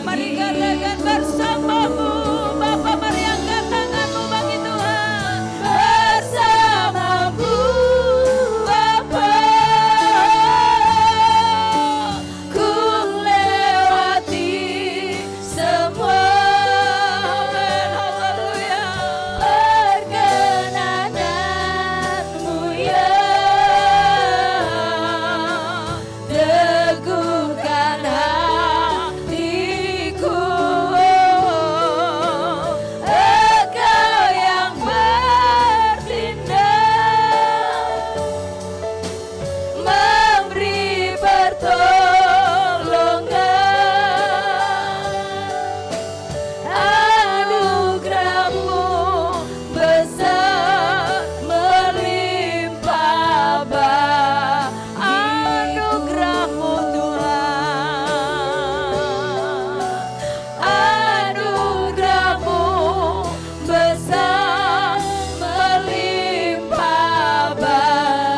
Mari katakan bersamamu. Bapa, mari angkat tanganmu bagi Tuhan. Bersamamu Bapa, ku lewati semua. Amin, haleluya. Perkenananmu ya teguhkan hatiku. Engkau yang bertindak, memberi pertolongan. Anugerahmu besar melimpah bagi. Anugerahmu Tuhan, anugerahmu besar melimpah bagi.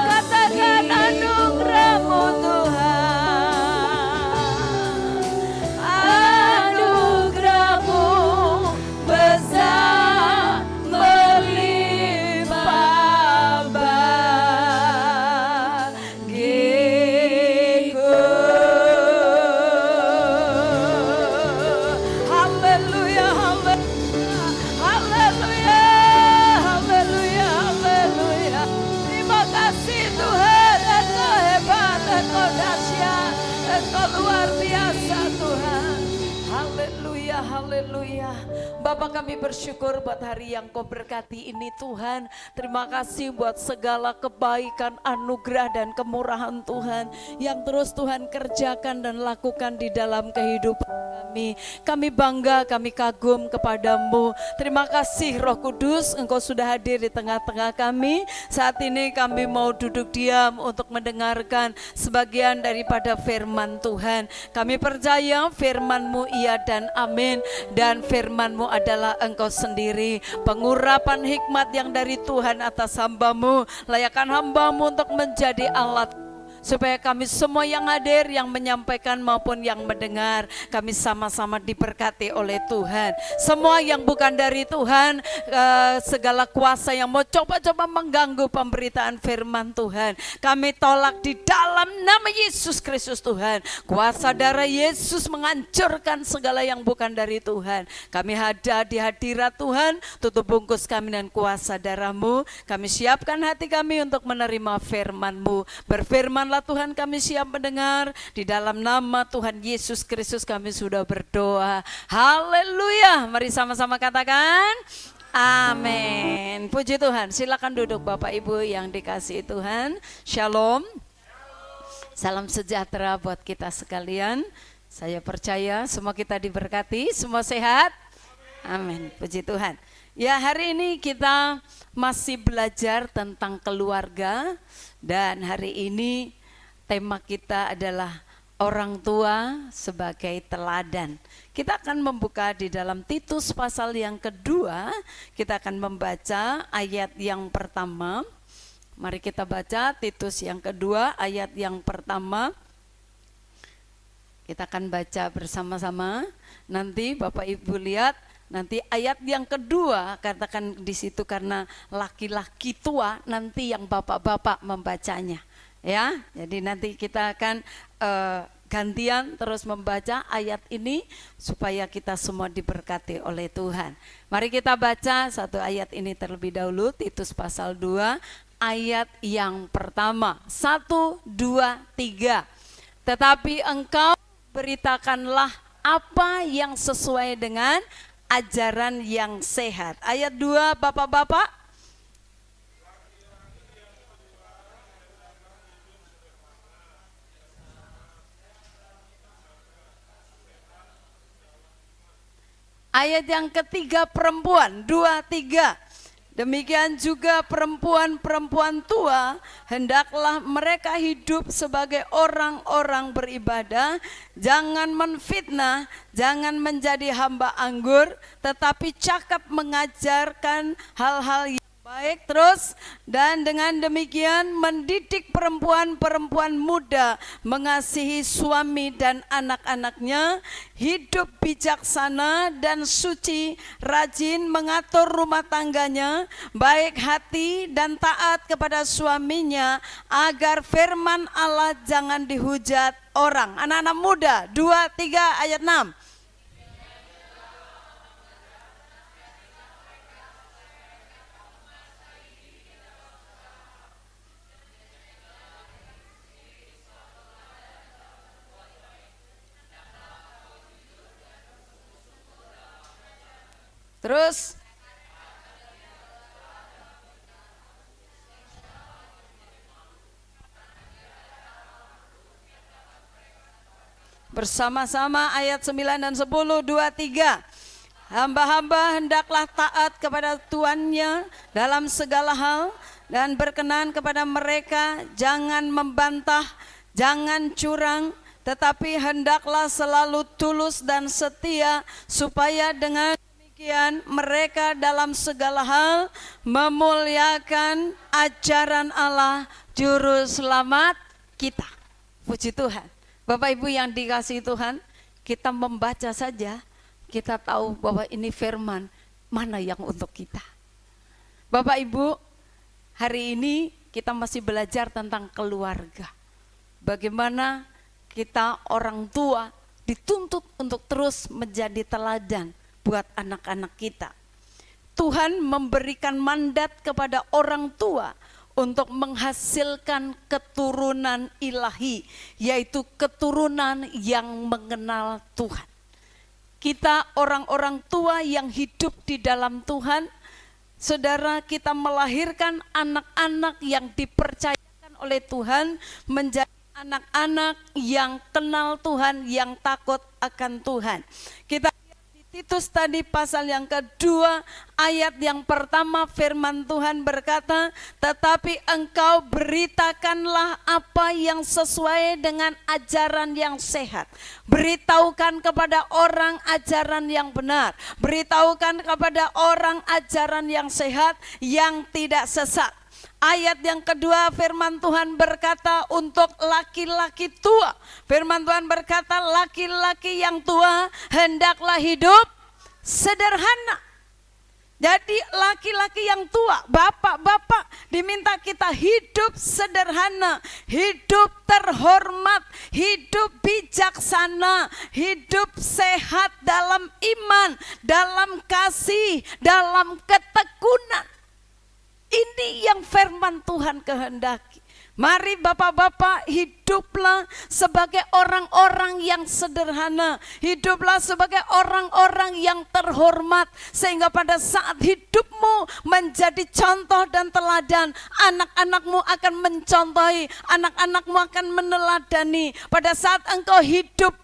Katakan anugerahmu Tuhan, anugerahmu besar melimpah bagiku. Haleluya, haleluya, haleluya, haleluya. Terima kasih Tuhan, Engkau hebat, Engkau dahsyat, Engkau luar biasa Tuhan. Haleluya, haleluya. Bapak, kami bersyukur buat hari yang Kau berkati ini Tuhan. Terima kasih buat segala kebaikan, anugerah dan kemurahan Tuhan yang terus Tuhan kerjakan dan lakukan di dalam kehidupan kami. Kami bangga, kami kagum kepadamu. Terima kasih Roh Kudus, Engkau sudah hadir di tengah-tengah kami. Saat ini kami mau duduk diam untuk mendengarkan sebagian daripada firman Tuhan. Kami percaya firman-Mu iya dan amin, dan firman-Mu adalah Engkau sendiri. Pengurapan hikmat yang dari Tuhan atas hamba-Mu, layakkan hamba-Mu untuk menjadi alat, supaya kami semua yang hadir, yang menyampaikan maupun yang mendengar, kami sama-sama diberkati oleh Tuhan. Semua yang bukan dari Tuhan, segala kuasa yang mau coba-coba mengganggu pemberitaan firman Tuhan, kami tolak di dalam nama Yesus Kristus Tuhan. Kuasa darah Yesus menghancurkan segala yang bukan dari Tuhan. Kami hadir di hadirat Tuhan, tutup bungkus kami dengan kuasa darah-Mu. Kami siapkan hati kami untuk menerima firman-Mu. Berfirmanlah Tuhan, kami siap mendengar. Di dalam nama Tuhan Yesus Kristus kami sudah berdoa. Haleluya. Mari sama-sama katakan amin. Puji Tuhan. Silakan duduk Bapak Ibu yang dikasihi Tuhan. Shalom. Salam sejahtera buat kita sekalian. Saya percaya semua kita diberkati, semua sehat. Amin. Puji Tuhan. Ya, hari ini kita masih belajar tentang keluarga, dan hari ini tema kita adalah orang tua sebagai teladan. Kita akan membuka di dalam Titus pasal yang kedua. Kita akan membaca ayat yang pertama. Mari kita baca Titus yang kedua ayat yang pertama. Kita akan baca bersama-sama. Nanti Bapak Ibu lihat, nanti ayat yang kedua, katakan di situ karena laki-laki tua, nanti yang bapak-bapak membacanya. Ya, jadi nanti kita akan gantian terus membaca ayat ini supaya kita semua diberkati oleh Tuhan. Mari kita baca satu ayat ini terlebih dahulu, Titus pasal 2 ayat yang pertama. 1, 2, 3. Tetapi engkau beritakanlah apa yang sesuai dengan ajaran yang sehat. Ayat 2, Bapak-bapak. Ayat yang ketiga perempuan, 2, 3. Demikian juga perempuan-perempuan tua, hendaklah mereka hidup sebagai orang-orang beribadah, jangan menfitnah, jangan menjadi hamba anggur, tetapi cakap mengajarkan hal-hal yang Baik, terus dan dengan demikian mendidik perempuan-perempuan muda mengasihi suami dan anak-anaknya, hidup bijaksana dan suci, rajin mengatur rumah tangganya, baik hati dan taat kepada suaminya, agar firman Allah jangan dihujat orang. Anak-anak muda, 2, 3 ayat 6. Terus bersama-sama ayat 9 dan 10, 2, 3. Hamba-hamba hendaklah taat kepada tuannya dalam segala hal dan berkenan kepada mereka, jangan membantah, jangan curang, tetapi hendaklah selalu tulus dan setia, supaya dengan demikian mereka dalam segala hal memuliakan ajaran Allah juru selamat kita. Puji Tuhan. Bapak Ibu yang dikasihi Tuhan, kita membaca saja, kita tahu bahwa ini firman mana yang untuk kita. Bapak Ibu, hari ini kita masih belajar tentang keluarga. Bagaimana kita orang tua dituntut untuk terus menjadi teladan buat anak-anak kita. Tuhan memberikan mandat kepada orang tua untuk menghasilkan keturunan ilahi, yaitu keturunan yang mengenal Tuhan. Kita orang-orang tua yang hidup di dalam Tuhan, saudara, kita melahirkan anak-anak yang dipercayakan oleh Tuhan menjadi anak-anak yang kenal Tuhan, yang takut akan Tuhan. Kita Titus tadi pasal yang kedua ayat yang pertama, firman Tuhan berkata, tetapi engkau beritakanlah apa yang sesuai dengan ajaran yang sehat. Beritahukan kepada orang ajaran yang benar. Beritahukan kepada orang ajaran yang sehat, yang tidak sesat. Ayat yang kedua, firman Tuhan berkata untuk laki-laki tua. Firman Tuhan berkata laki-laki yang tua hendaklah hidup sederhana. Jadi laki-laki yang tua, bapak-bapak, diminta kita hidup sederhana, hidup terhormat, hidup bijaksana, hidup sehat dalam iman, dalam kasih, dalam ketekunan. Ini yang firman Tuhan kehendaki. Mari bapak-bapak, hiduplah sebagai orang-orang yang sederhana. Hiduplah sebagai orang-orang yang terhormat. Sehingga pada saat hidupmu menjadi contoh dan teladan, anak-anakmu akan mencontohi, anak-anakmu akan meneladani. Pada saat engkau hidup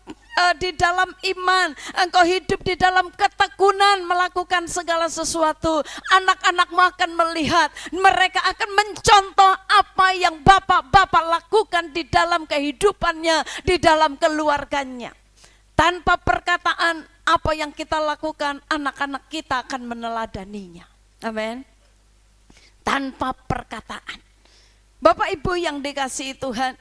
di dalam iman, engkau hidup di dalam ketekunan melakukan segala sesuatu, anak-anakmu akan melihat, mereka akan mencontoh apa yang bapak-bapak lakukan di dalam kehidupannya, di dalam keluarganya. Tanpa perkataan, apa yang kita lakukan, anak-anak kita akan meneladaninya. Amin. Tanpa perkataan. Bapak Ibu yang dikasihi Tuhan,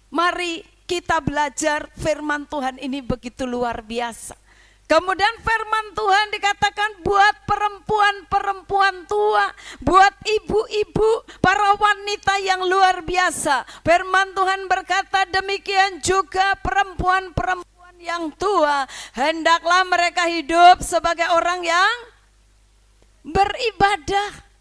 mari kita belajar firman Tuhan ini begitu luar biasa. Kemudian firman Tuhan dikatakan buat perempuan-perempuan tua, buat ibu-ibu, para wanita yang luar biasa. Firman Tuhan berkata demikian juga perempuan-perempuan yang tua, hendaklah mereka hidup sebagai orang yang beribadah.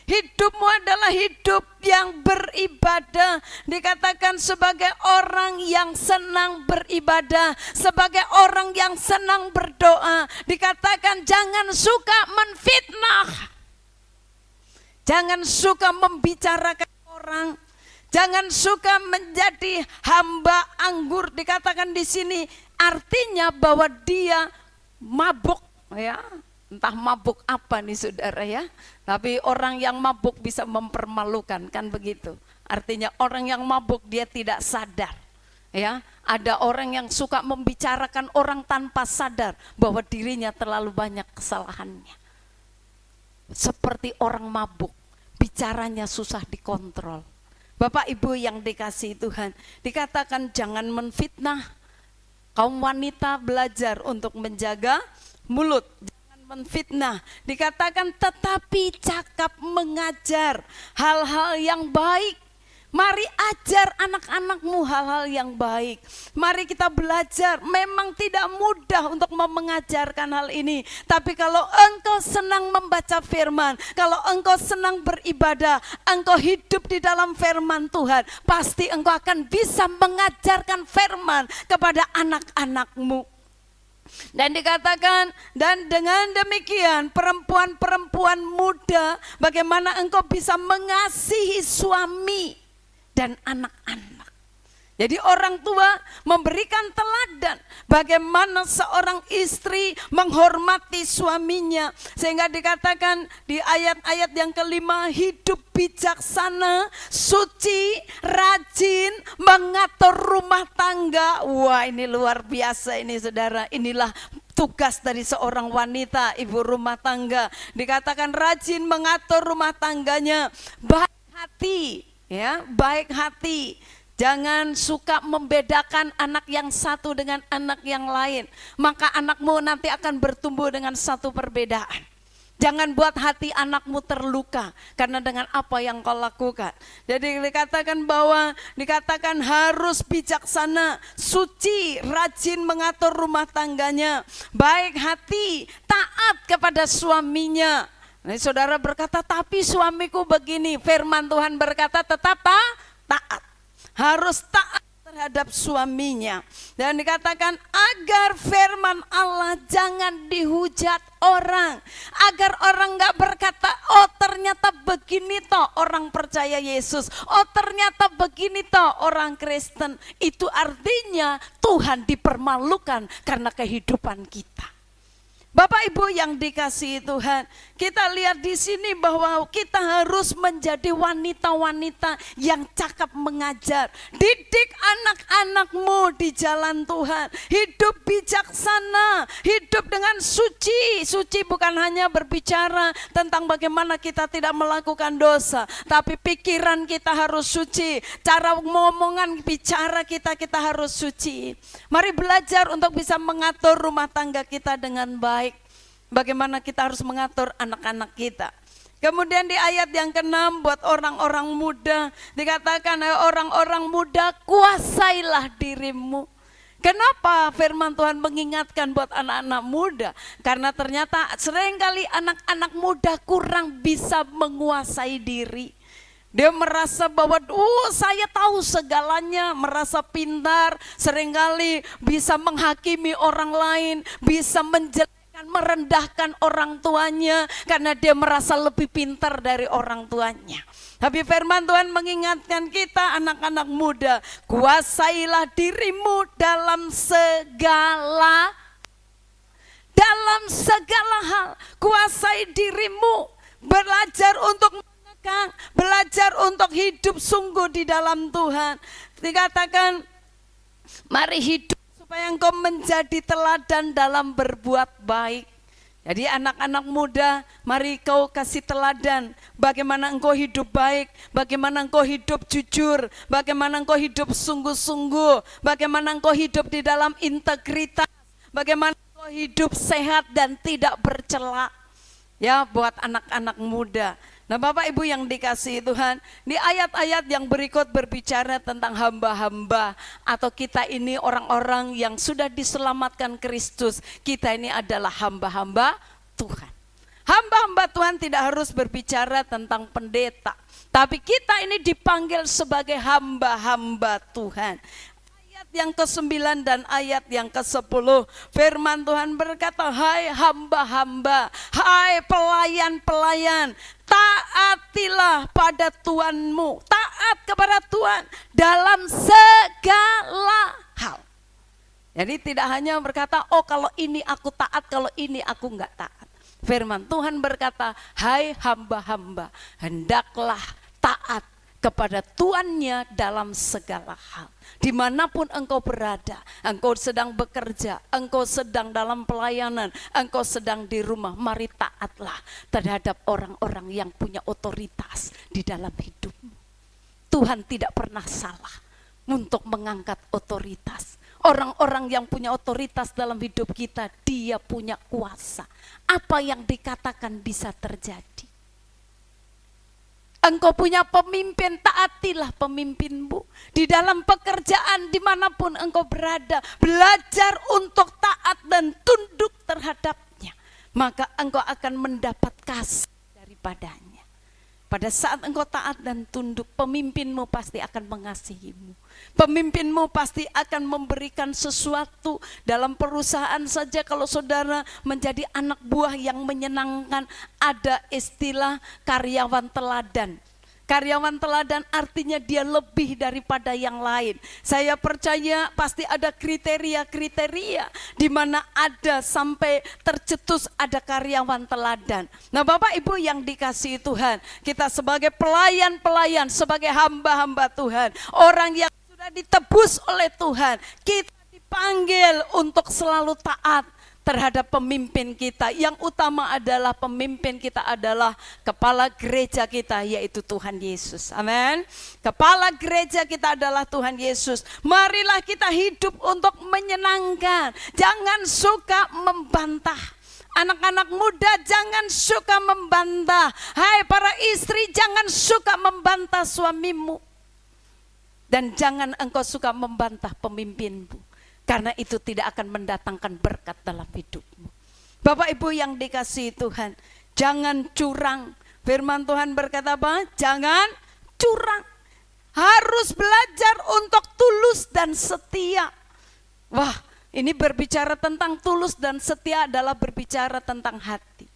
Hidupmu adalah hidup yang beribadah. Dikatakan sebagai orang yang senang beribadah, sebagai orang yang senang berdoa. Dikatakan jangan suka menfitnah, jangan suka membicarakan orang, jangan suka menjadi hamba anggur. Dikatakan di sini artinya bahwa dia mabuk, ya. Entah mabuk apa nih saudara ya. Tapi orang yang mabuk bisa mempermalukan, kan begitu. Artinya orang yang mabuk dia tidak sadar. Ya, ada orang yang suka membicarakan orang tanpa sadar bahwa dirinya terlalu banyak kesalahannya. Seperti orang mabuk. bicaranya susah dikontrol. Bapak Ibu yang dikasihi Tuhan, dikatakan jangan menfitnah. Kaum wanita belajar untuk menjaga mulut, jangan menfitnah. Dikatakan tetapi cakap mengajar hal-hal yang baik. Mari ajar anak-anakmu hal-hal yang baik. Mari kita belajar. Memang tidak mudah untuk mengajarkan hal ini. Tapi kalau engkau senang membaca firman, kalau engkau senang beribadah, engkau hidup di dalam firman Tuhan, pasti engkau akan bisa mengajarkan firman kepada anak-anakmu. Dan dikatakan, dan dengan demikian perempuan-perempuan muda, bagaimana engkau bisa mengasihi suami dan anak-anak. Jadi orang tua memberikan teladan bagaimana seorang istri menghormati suaminya. Sehingga dikatakan di ayat-ayat yang kelima, hidup bijaksana, suci, rajin, mengatur rumah tangga. Wah, ini luar biasa ini saudara. Inilah tugas dari seorang wanita, ibu rumah tangga. Dikatakan rajin mengatur rumah tangganya, baik hati. Ya, baik hati. Jangan suka membedakan anak yang satu dengan anak yang lain. Maka anakmu nanti akan bertumbuh dengan satu perbedaan. Jangan buat hati anakmu terluka karena dengan apa yang kau lakukan. Jadi dikatakan harus bijaksana, suci, rajin mengatur rumah tangganya, baik hati, taat kepada suaminya. Nah, saudara berkata, tapi suamiku begini. Firman Tuhan berkata tetap taat. Harus taat terhadap suaminya. Dan dikatakan agar firman Allah jangan dihujat orang. Agar orang gak berkata, oh ternyata begini toh orang percaya Yesus. Oh ternyata begini toh orang Kristen. Itu artinya Tuhan dipermalukan karena kehidupan kita. Bapak Ibu yang dikasihi Tuhan, kita lihat di sini bahwa kita harus menjadi wanita-wanita yang cakap mengajar. Didik anak-anakmu di jalan Tuhan. Hidup bijaksana, hidup dengan suci. Suci bukan hanya berbicara tentang bagaimana kita tidak melakukan dosa, tapi pikiran kita harus suci. Cara ngomongan bicara kita harus suci. Mari belajar untuk bisa mengatur rumah tangga kita dengan baik. Bagaimana kita harus mengatur anak-anak kita. Kemudian di ayat yang ke-6 buat orang-orang muda dikatakan, orang-orang muda kuasailah dirimu. Kenapa firman Tuhan mengingatkan buat anak-anak muda? Karena ternyata seringkali anak-anak muda kurang bisa menguasai diri. Dia merasa bahwa saya tahu segalanya, merasa pintar, seringkali bisa menghakimi orang lain, bisa merendahkan orang tuanya karena dia merasa lebih pintar dari orang tuanya. Tapi firman Tuhan mengingatkan kita anak-anak muda, kuasailah dirimu dalam segala hal. Kuasai dirimu, belajar untuk menegang, belajar untuk hidup sungguh di dalam Tuhan. Dikatakan, mari hidup supaya engkau menjadi teladan dalam berbuat baik. Jadi anak-anak muda, mari kau kasih teladan bagaimana engkau hidup baik, bagaimana engkau hidup jujur, bagaimana engkau hidup sungguh-sungguh, bagaimana engkau hidup di dalam integritas, bagaimana engkau hidup sehat dan tidak bercela. Ya, buat anak-anak muda. Nah, Bapak Ibu yang dikasihi Tuhan, di ayat-ayat yang berikut berbicara tentang hamba-hamba atau kita ini orang-orang yang sudah diselamatkan Kristus. Kita ini adalah hamba-hamba Tuhan. Hamba-hamba Tuhan tidak harus berbicara tentang pendeta, tapi kita ini dipanggil sebagai hamba-hamba Tuhan. Yang ke-9 dan ayat yang ke-10, firman Tuhan berkata, hai hamba-hamba, hai pelayan-pelayan, taatilah pada Tuanmu, taat kepada Tuhan dalam segala hal. Jadi tidak hanya berkata, oh kalau ini aku taat, kalau ini aku enggak taat. Firman Tuhan berkata, hai hamba-hamba, hendaklah taat kepada tuannya dalam segala hal. Dimanapun engkau berada, engkau sedang bekerja, engkau sedang dalam pelayanan, engkau sedang di rumah, mari taatlah terhadap orang-orang yang punya otoritas di dalam hidupmu. Tuhan tidak pernah salah untuk mengangkat otoritas. Orang-orang yang punya otoritas dalam hidup kita, dia punya kuasa. Apa yang dikatakan bisa terjadi. Engkau punya pemimpin, taatilah pemimpinmu. Di dalam pekerjaan dimanapun engkau berada, belajar untuk taat dan tunduk terhadapnya. Maka engkau akan mendapat kasih daripadanya. Pada saat engkau taat dan tunduk, pemimpinmu pasti akan mengasihimu. Pemimpinmu pasti akan memberikan sesuatu. Dalam perusahaan saja kalau saudara menjadi anak buah yang menyenangkan, ada istilah karyawan teladan. Karyawan teladan artinya dia lebih daripada yang lain. Saya percaya pasti ada kriteria-kriteria di mana ada sampai tercetus ada karyawan teladan. Nah Bapak Ibu yang dikasihi Tuhan, kita sebagai pelayan-pelayan, sebagai hamba-hamba Tuhan, orang yang sudah ditebus oleh Tuhan, kita dipanggil untuk selalu taat terhadap pemimpin kita. Yang utama adalah pemimpin kita adalah kepala gereja kita, yaitu Tuhan Yesus. Amin. Kepala gereja kita adalah Tuhan Yesus. Marilah kita hidup untuk menyenangkan. Jangan suka membantah. Anak-anak muda jangan suka membantah. Hai para istri, jangan suka membantah suamimu. Dan jangan engkau suka membantah pemimpinmu. Karena itu tidak akan mendatangkan berkat dalam hidupmu. Bapak Ibu yang dikasihi Tuhan, jangan curang. Firman Tuhan berkata apa? Jangan curang. Harus belajar untuk tulus dan setia. Wah, ini berbicara tentang tulus dan setia adalah berbicara tentang hati.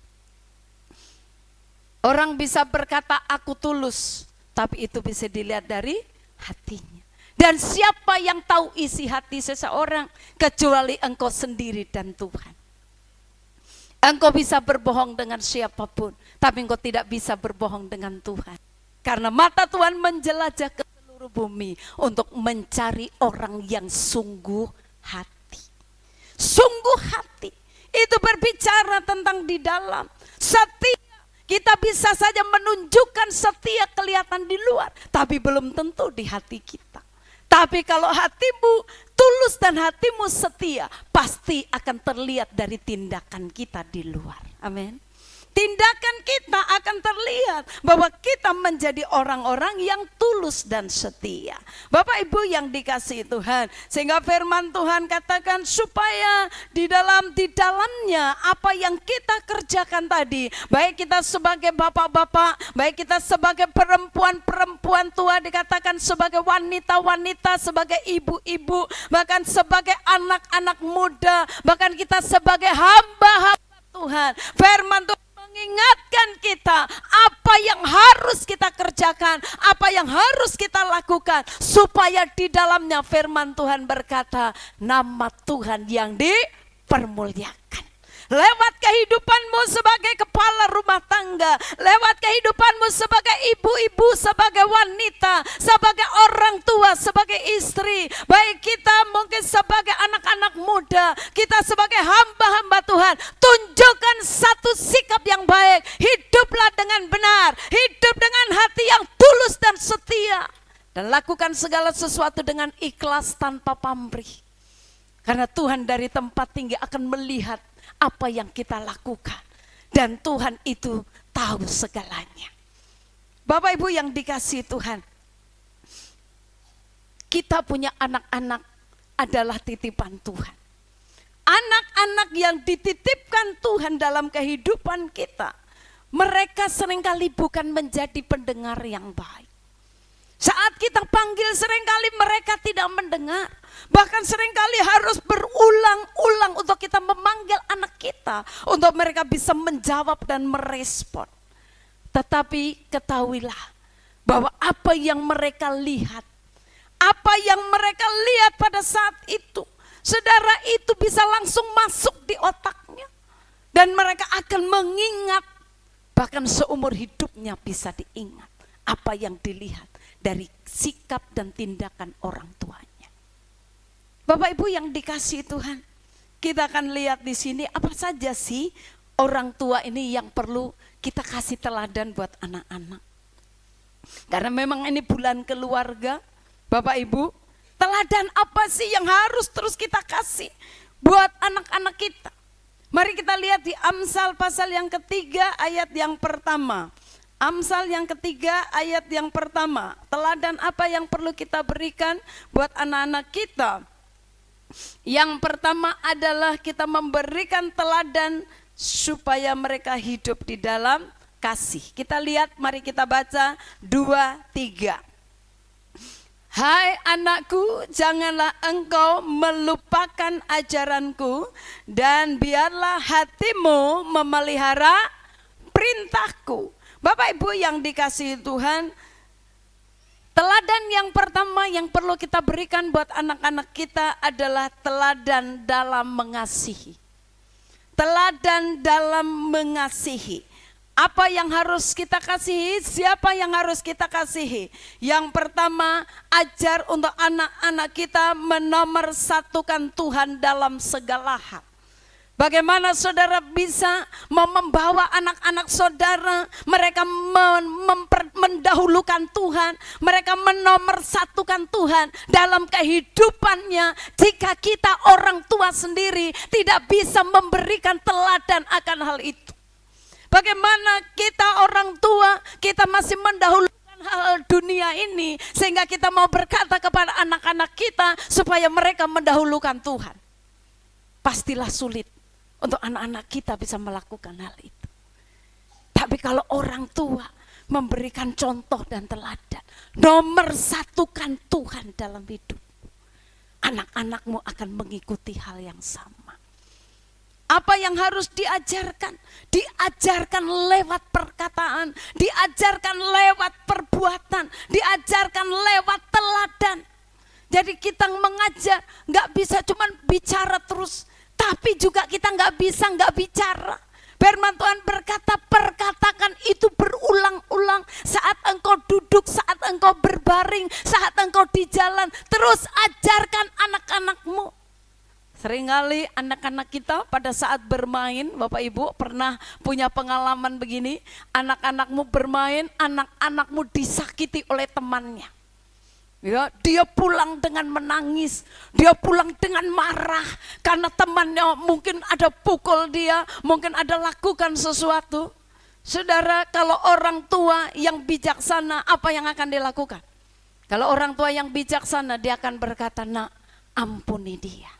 Orang bisa berkata aku tulus, tapi itu bisa dilihat dari hatinya. Dan siapa yang tahu isi hati seseorang kecuali engkau sendiri dan Tuhan. Engkau bisa berbohong dengan siapapun, tapi engkau tidak bisa berbohong dengan Tuhan. Karena mata Tuhan menjelajah ke seluruh bumi untuk mencari orang yang sungguh hati. Sungguh hati, itu berbicara tentang di dalam. Setia, kita bisa saja menunjukkan setia kelihatan di luar, tapi belum tentu di hati kita. Tapi kalau hatimu tulus dan hatimu setia, pasti akan terlihat dari tindakan kita di luar. Amin. Tindakan kita akan terlihat bahwa kita menjadi orang-orang yang tulus dan setia. Bapak Ibu yang dikasihi Tuhan, sehingga firman Tuhan katakan supaya di dalamnya apa yang kita kerjakan tadi, baik kita sebagai bapak-bapak, baik kita sebagai perempuan-perempuan tua, dikatakan sebagai wanita-wanita, sebagai ibu-ibu, bahkan sebagai anak-anak muda, bahkan kita sebagai hamba-hamba Tuhan. Firman Tuhan mengingatkan kita apa yang harus kita kerjakan, apa yang harus kita lakukan, supaya di dalamnya firman Tuhan berkata, nama Tuhan yang dipermuliakan. Lewat kehidupanmu sebagai kepala rumah tangga, lewat kehidupanmu sebagai ibu-ibu, sebagai wanita, sebagai orang tua, sebagai istri, baik kita mungkin sebagai anak-anak muda, kita sebagai hamba-hamba Tuhan, tunjukkan satu sikap yang baik, hiduplah dengan benar, hidup dengan hati yang tulus dan setia, dan lakukan segala sesuatu dengan ikhlas tanpa pamrih. Karena Tuhan dari tempat tinggi akan melihat apa yang kita lakukan. Dan Tuhan itu tahu segalanya. Bapak Ibu yang dikasihi Tuhan, kita punya anak-anak adalah titipan Tuhan. Anak-anak yang dititipkan Tuhan dalam kehidupan kita, mereka seringkali bukan menjadi pendengar yang baik. Saat kita panggil seringkali mereka tidak mendengar. Bahkan seringkali harus berulang-ulang untuk kita memanggil anak kita, untuk mereka bisa menjawab dan merespon. Tetapi ketahuilah bahwa apa yang mereka lihat, apa yang mereka lihat pada saat itu, saudara, itu bisa langsung masuk di otaknya. Dan mereka akan mengingat, bahkan seumur hidupnya bisa diingat apa yang dilihat dari sikap dan tindakan orang tuanya. Bapak Ibu yang dikasihi Tuhan, kita akan lihat di sini apa saja sih orang tua ini yang perlu kita kasih teladan buat anak-anak. Karena memang ini bulan keluarga, Bapak Ibu, teladan apa sih yang harus terus kita kasih buat anak-anak kita? Mari kita lihat di Amsal pasal yang ketiga ayat yang pertama. Amsal yang ketiga ayat yang pertama. Teladan apa yang perlu kita berikan buat anak-anak kita? Yang pertama adalah kita memberikan teladan supaya mereka hidup di dalam kasih. Kita lihat, mari kita baca 2-3. Hai anakku, janganlah engkau melupakan ajaranku, dan biarlah hatimu memelihara perintahku. Bapak Ibu yang dikasihi Tuhan, teladan yang pertama yang perlu kita berikan buat anak-anak kita adalah teladan dalam mengasihi. Teladan dalam mengasihi. Apa yang harus kita kasihi? Siapa yang harus kita kasihi? Yang pertama, ajar untuk anak-anak kita menomorsatukan Tuhan dalam segala hal. Bagaimana saudara bisa membawa anak-anak saudara, mereka mendahulukan Tuhan, mereka menomorsatukan Tuhan dalam kehidupannya, jika kita orang tua sendiri tidak bisa memberikan teladan akan hal itu. Bagaimana kita orang tua, kita masih mendahulukan hal dunia ini, sehingga kita mau berkata kepada anak-anak kita supaya mereka mendahulukan Tuhan. Pastilah sulit untuk anak-anak kita bisa melakukan hal itu. Tapi kalau orang tua memberikan contoh dan teladan, nomorsatukan Tuhan dalam hidup, anak-anakmu akan mengikuti hal yang sama. Apa yang harus diajarkan? Diajarkan lewat perkataan, diajarkan lewat perbuatan, diajarkan lewat teladan. Jadi kita mengajar, gak bisa cuma bicara terus, tapi juga kita nggak bisa nggak bicara. Firman Tuhan berkata, perkatakan itu berulang-ulang saat engkau duduk, saat engkau berbaring, saat engkau di jalan. Terus ajarkan anak-anakmu. Seringkali anak-anak kita pada saat bermain, Bapak Ibu pernah punya pengalaman begini, anak-anakmu bermain, anak-anakmu disakiti oleh temannya. Ya, dia pulang dengan menangis, dia pulang dengan marah karena temannya mungkin ada pukul dia, mungkin ada lakukan sesuatu. Saudara, kalau orang tua yang bijaksana, apa yang akan dilakukan? Kalau orang tua yang bijaksana, dia akan berkata, nak, ampuni dia.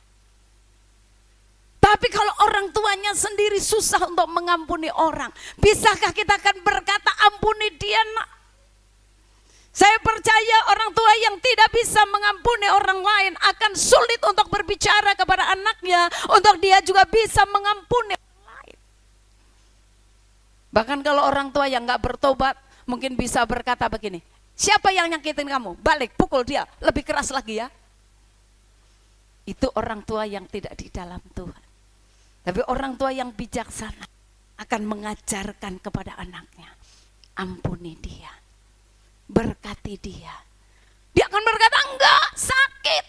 Tapi kalau orang tuanya sendiri susah untuk mengampuni orang, bisakah kita akan berkata, ampuni dia, nak? Saya percaya orang tua yang tidak bisa mengampuni orang lain akan sulit untuk berbicara kepada anaknya, untuk dia juga bisa mengampuni orang lain. Bahkan kalau orang tua yang gak bertobat, mungkin bisa berkata begini, siapa yang nyakitin kamu? Balik, pukul dia, lebih keras lagi ya. Itu orang tua yang tidak di dalam Tuhan. Tapi orang tua yang bijaksana akan mengajarkan kepada anaknya, ampuni dia. Berkati dia. Dia akan berkata, enggak, sakit.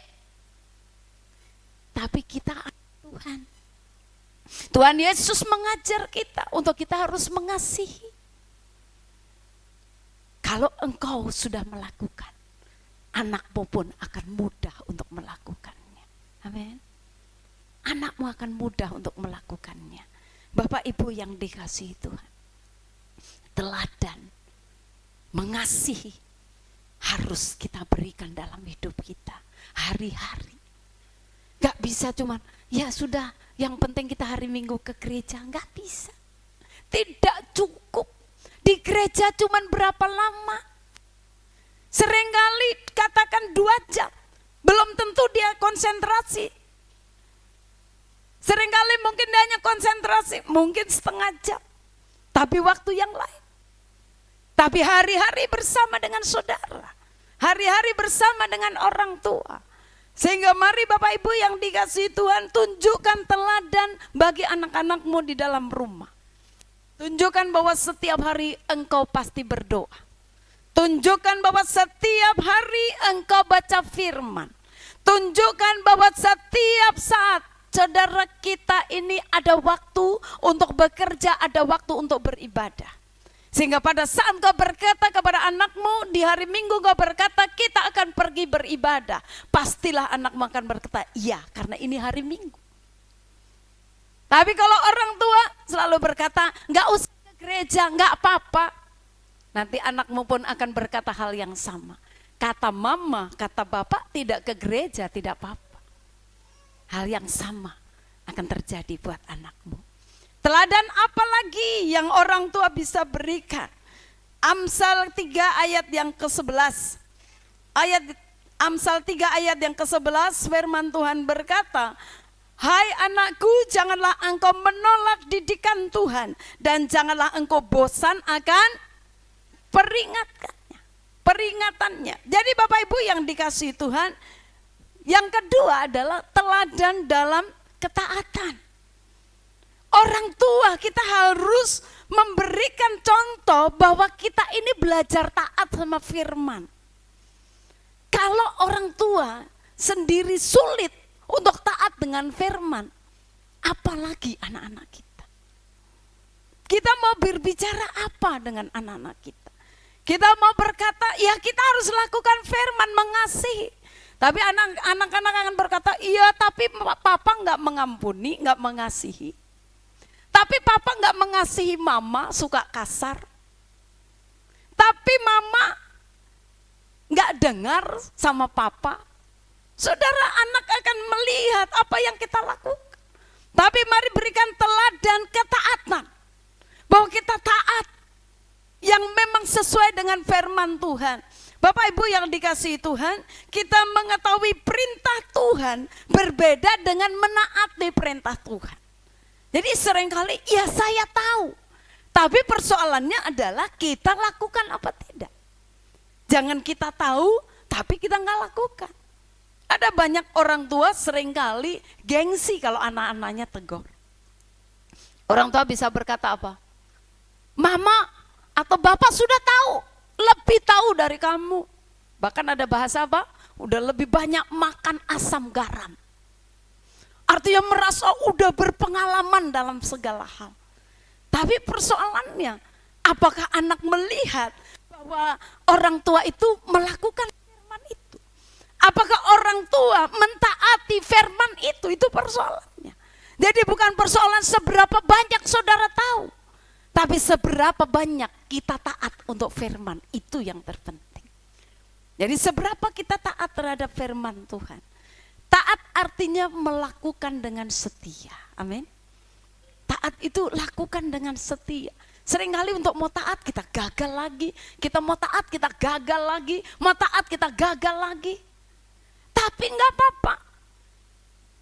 Tapi kita Tuhan. Tuhan Yesus mengajar kita untuk kita harus mengasihi. Kalau engkau sudah melakukan, anakmu pun akan mudah untuk melakukannya. Amin. Anakmu akan mudah untuk melakukannya. Bapak Ibu yang dikasihi Tuhan, teladan mengasihi harus kita berikan dalam hidup kita hari-hari. Gak bisa cuman ya sudah, yang penting kita hari Minggu ke gereja. Gak bisa, tidak cukup. Di gereja cuman berapa lama? Seringkali katakan 2 jam, belum tentu dia konsentrasi. Seringkali mungkin dia hanya konsentrasi mungkin setengah jam, tapi waktu yang lain. Tapi hari-hari bersama dengan saudara, hari-hari bersama dengan orang tua. Sehingga mari Bapak Ibu yang dikasihi Tuhan, tunjukkan teladan bagi anak-anakmu di dalam rumah. Tunjukkan bahwa setiap hari engkau pasti berdoa. Tunjukkan bahwa setiap hari engkau baca firman. Tunjukkan bahwa setiap saat saudara kita ini ada waktu untuk bekerja, ada waktu untuk beribadah. Sehingga pada saat kau berkata kepada anakmu di hari Minggu, kau berkata kita akan pergi beribadah, pastilah anakmu akan berkata iya, karena ini hari Minggu. Tapi kalau orang tua selalu berkata nggak usah ke gereja, nggak apa-apa, nanti anakmu pun akan berkata hal yang sama. Kata mama, kata bapak tidak ke gereja, tidak apa-apa. Hal yang sama akan terjadi buat anakmu. Teladan apa lagi yang orang tua bisa berikan? Amsal 3 ayat yang ke-11. Amsal 3 ayat yang ke-11 firman Tuhan berkata, hai anakku, janganlah engkau menolak didikan Tuhan, dan janganlah engkau bosan akan peringatannya. Jadi Bapak Ibu yang dikasihi Tuhan, yang kedua adalah teladan dalam ketaatan. Orang tua kita harus memberikan contoh bahwa kita ini belajar taat sama firman. Kalau orang tua sendiri sulit untuk taat dengan firman, apalagi anak-anak kita. Kita mau berbicara apa dengan anak-anak kita? Kita mau berkata, ya kita harus lakukan firman, mengasihi. Tapi anak-anak akan berkata, iya tapi papa nggak mengampuni, nggak mengasihi. Tapi papa nggak mengasihi mama, suka kasar. Tapi mama nggak dengar sama papa. Saudara, anak akan melihat apa yang kita lakukan. Tapi mari berikan teladan ketaatan. Bahwa kita taat yang memang sesuai dengan firman Tuhan. Bapak Ibu yang dikasihi Tuhan, kita mengetahui perintah Tuhan berbeda dengan menaati perintah Tuhan. Jadi seringkali ya saya tahu, tapi persoalannya adalah kita lakukan apa tidak. Jangan kita tahu tapi kita nggak lakukan. Ada banyak orang tua seringkali gengsi kalau anak-anaknya tegur. Orang tua bisa berkata apa? Mama atau bapak sudah tahu, lebih tahu dari kamu. Bahkan ada bahasa apa? Udah lebih banyak makan asam garam. Artinya merasa udah berpengalaman dalam segala hal. Tapi persoalannya, apakah anak melihat bahwa orang tua itu melakukan firman itu? Apakah orang tua mentaati firman itu? Itu persoalannya. Jadi bukan persoalan seberapa banyak saudara tahu, tapi seberapa banyak kita taat untuk firman, itu yang terpenting. Jadi seberapa kita taat terhadap firman Tuhan. Taat artinya melakukan dengan setia. Amin. Taat itu lakukan dengan setia. Seringkali untuk mau taat kita gagal lagi. Kita mau taat kita gagal lagi. Mau taat kita gagal lagi. Tapi enggak apa-apa.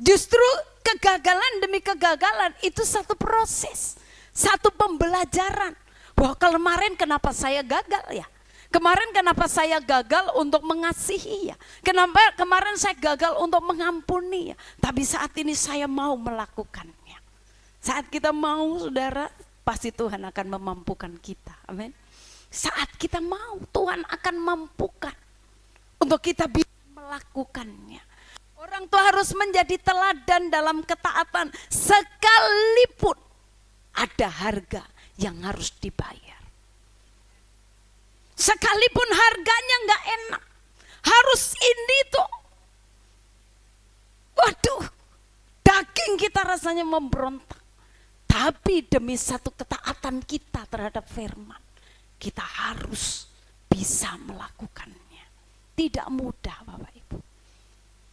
Justru kegagalan demi kegagalan itu satu proses. Satu pembelajaran. Bahwa kemarin kenapa saya gagal ya? Kemarin kenapa saya gagal untuk mengasihi ya? Kenapa kemarin saya gagal untuk mengampuni ya? Tapi saat ini saya mau melakukannya. Saat kita mau, saudara, pasti Tuhan akan memampukan kita. Amin. Saat kita mau, Tuhan akan mampukan untuk kita bisa melakukannya. Orang tua harus menjadi teladan dalam ketaatan sekalipun ada harga yang harus dibayar. Sekalipun harganya nggak enak, harus ini tuh. Waduh, daging kita rasanya memberontak. Tapi demi satu ketaatan kita terhadap firman, kita harus bisa melakukannya. Tidak mudah Bapak Ibu.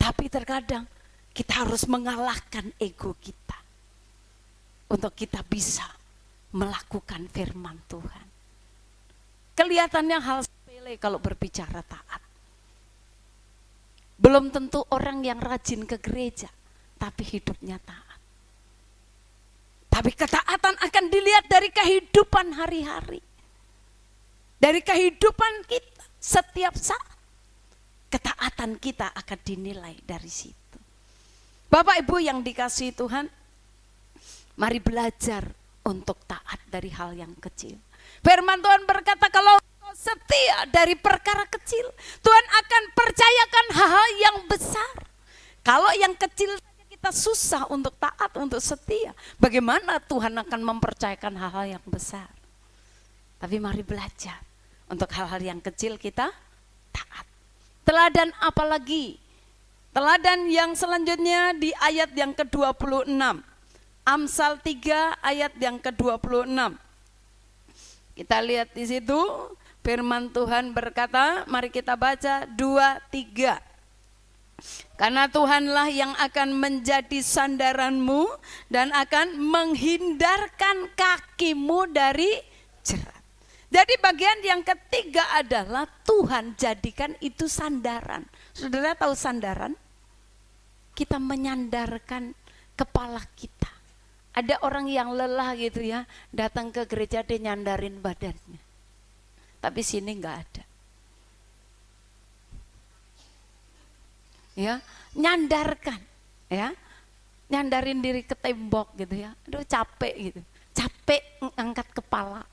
Tapi terkadang kita harus mengalahkan ego kita. Untuk kita bisa melakukan firman Tuhan. Kelihatannya hal sepele kalau berbicara taat. Belum tentu orang yang rajin ke gereja, tapi hidupnya taat. Tapi ketaatan akan dilihat dari kehidupan hari-hari. Dari kehidupan kita setiap saat. Ketaatan kita akan dinilai dari situ. Bapak Ibu yang dikasihi Tuhan, mari belajar untuk taat dari hal yang kecil. Firman Tuhan berkata, kalau kau setia dari perkara kecil, Tuhan akan percayakan hal-hal yang besar. Kalau yang kecil saja kita susah untuk taat, untuk setia, bagaimana Tuhan akan mempercayakan hal-hal yang besar? Tapi mari belajar untuk hal-hal yang kecil kita taat. Teladan apa lagi? Teladan yang selanjutnya di ayat yang ke-26. Amsal 3 ayat yang ke-26. Kita lihat di situ firman Tuhan berkata, mari kita baca 2-3. Karena Tuhanlah yang akan menjadi sandaranmu dan akan menghindarkan kakimu dari jerat. Jadi bagian yang ketiga adalah Tuhan jadikan itu sandaran. Saudara tahu sandaran? Kita menyandarkan kepala kita. Ada orang yang lelah gitu ya, datang ke gereja dia nyandarin badannya. Tapi sini enggak ada. Ya, nyandarkan, ya. Nyandarin diri ke tembok gitu ya. Aduh capek gitu. Capek angkat kepala.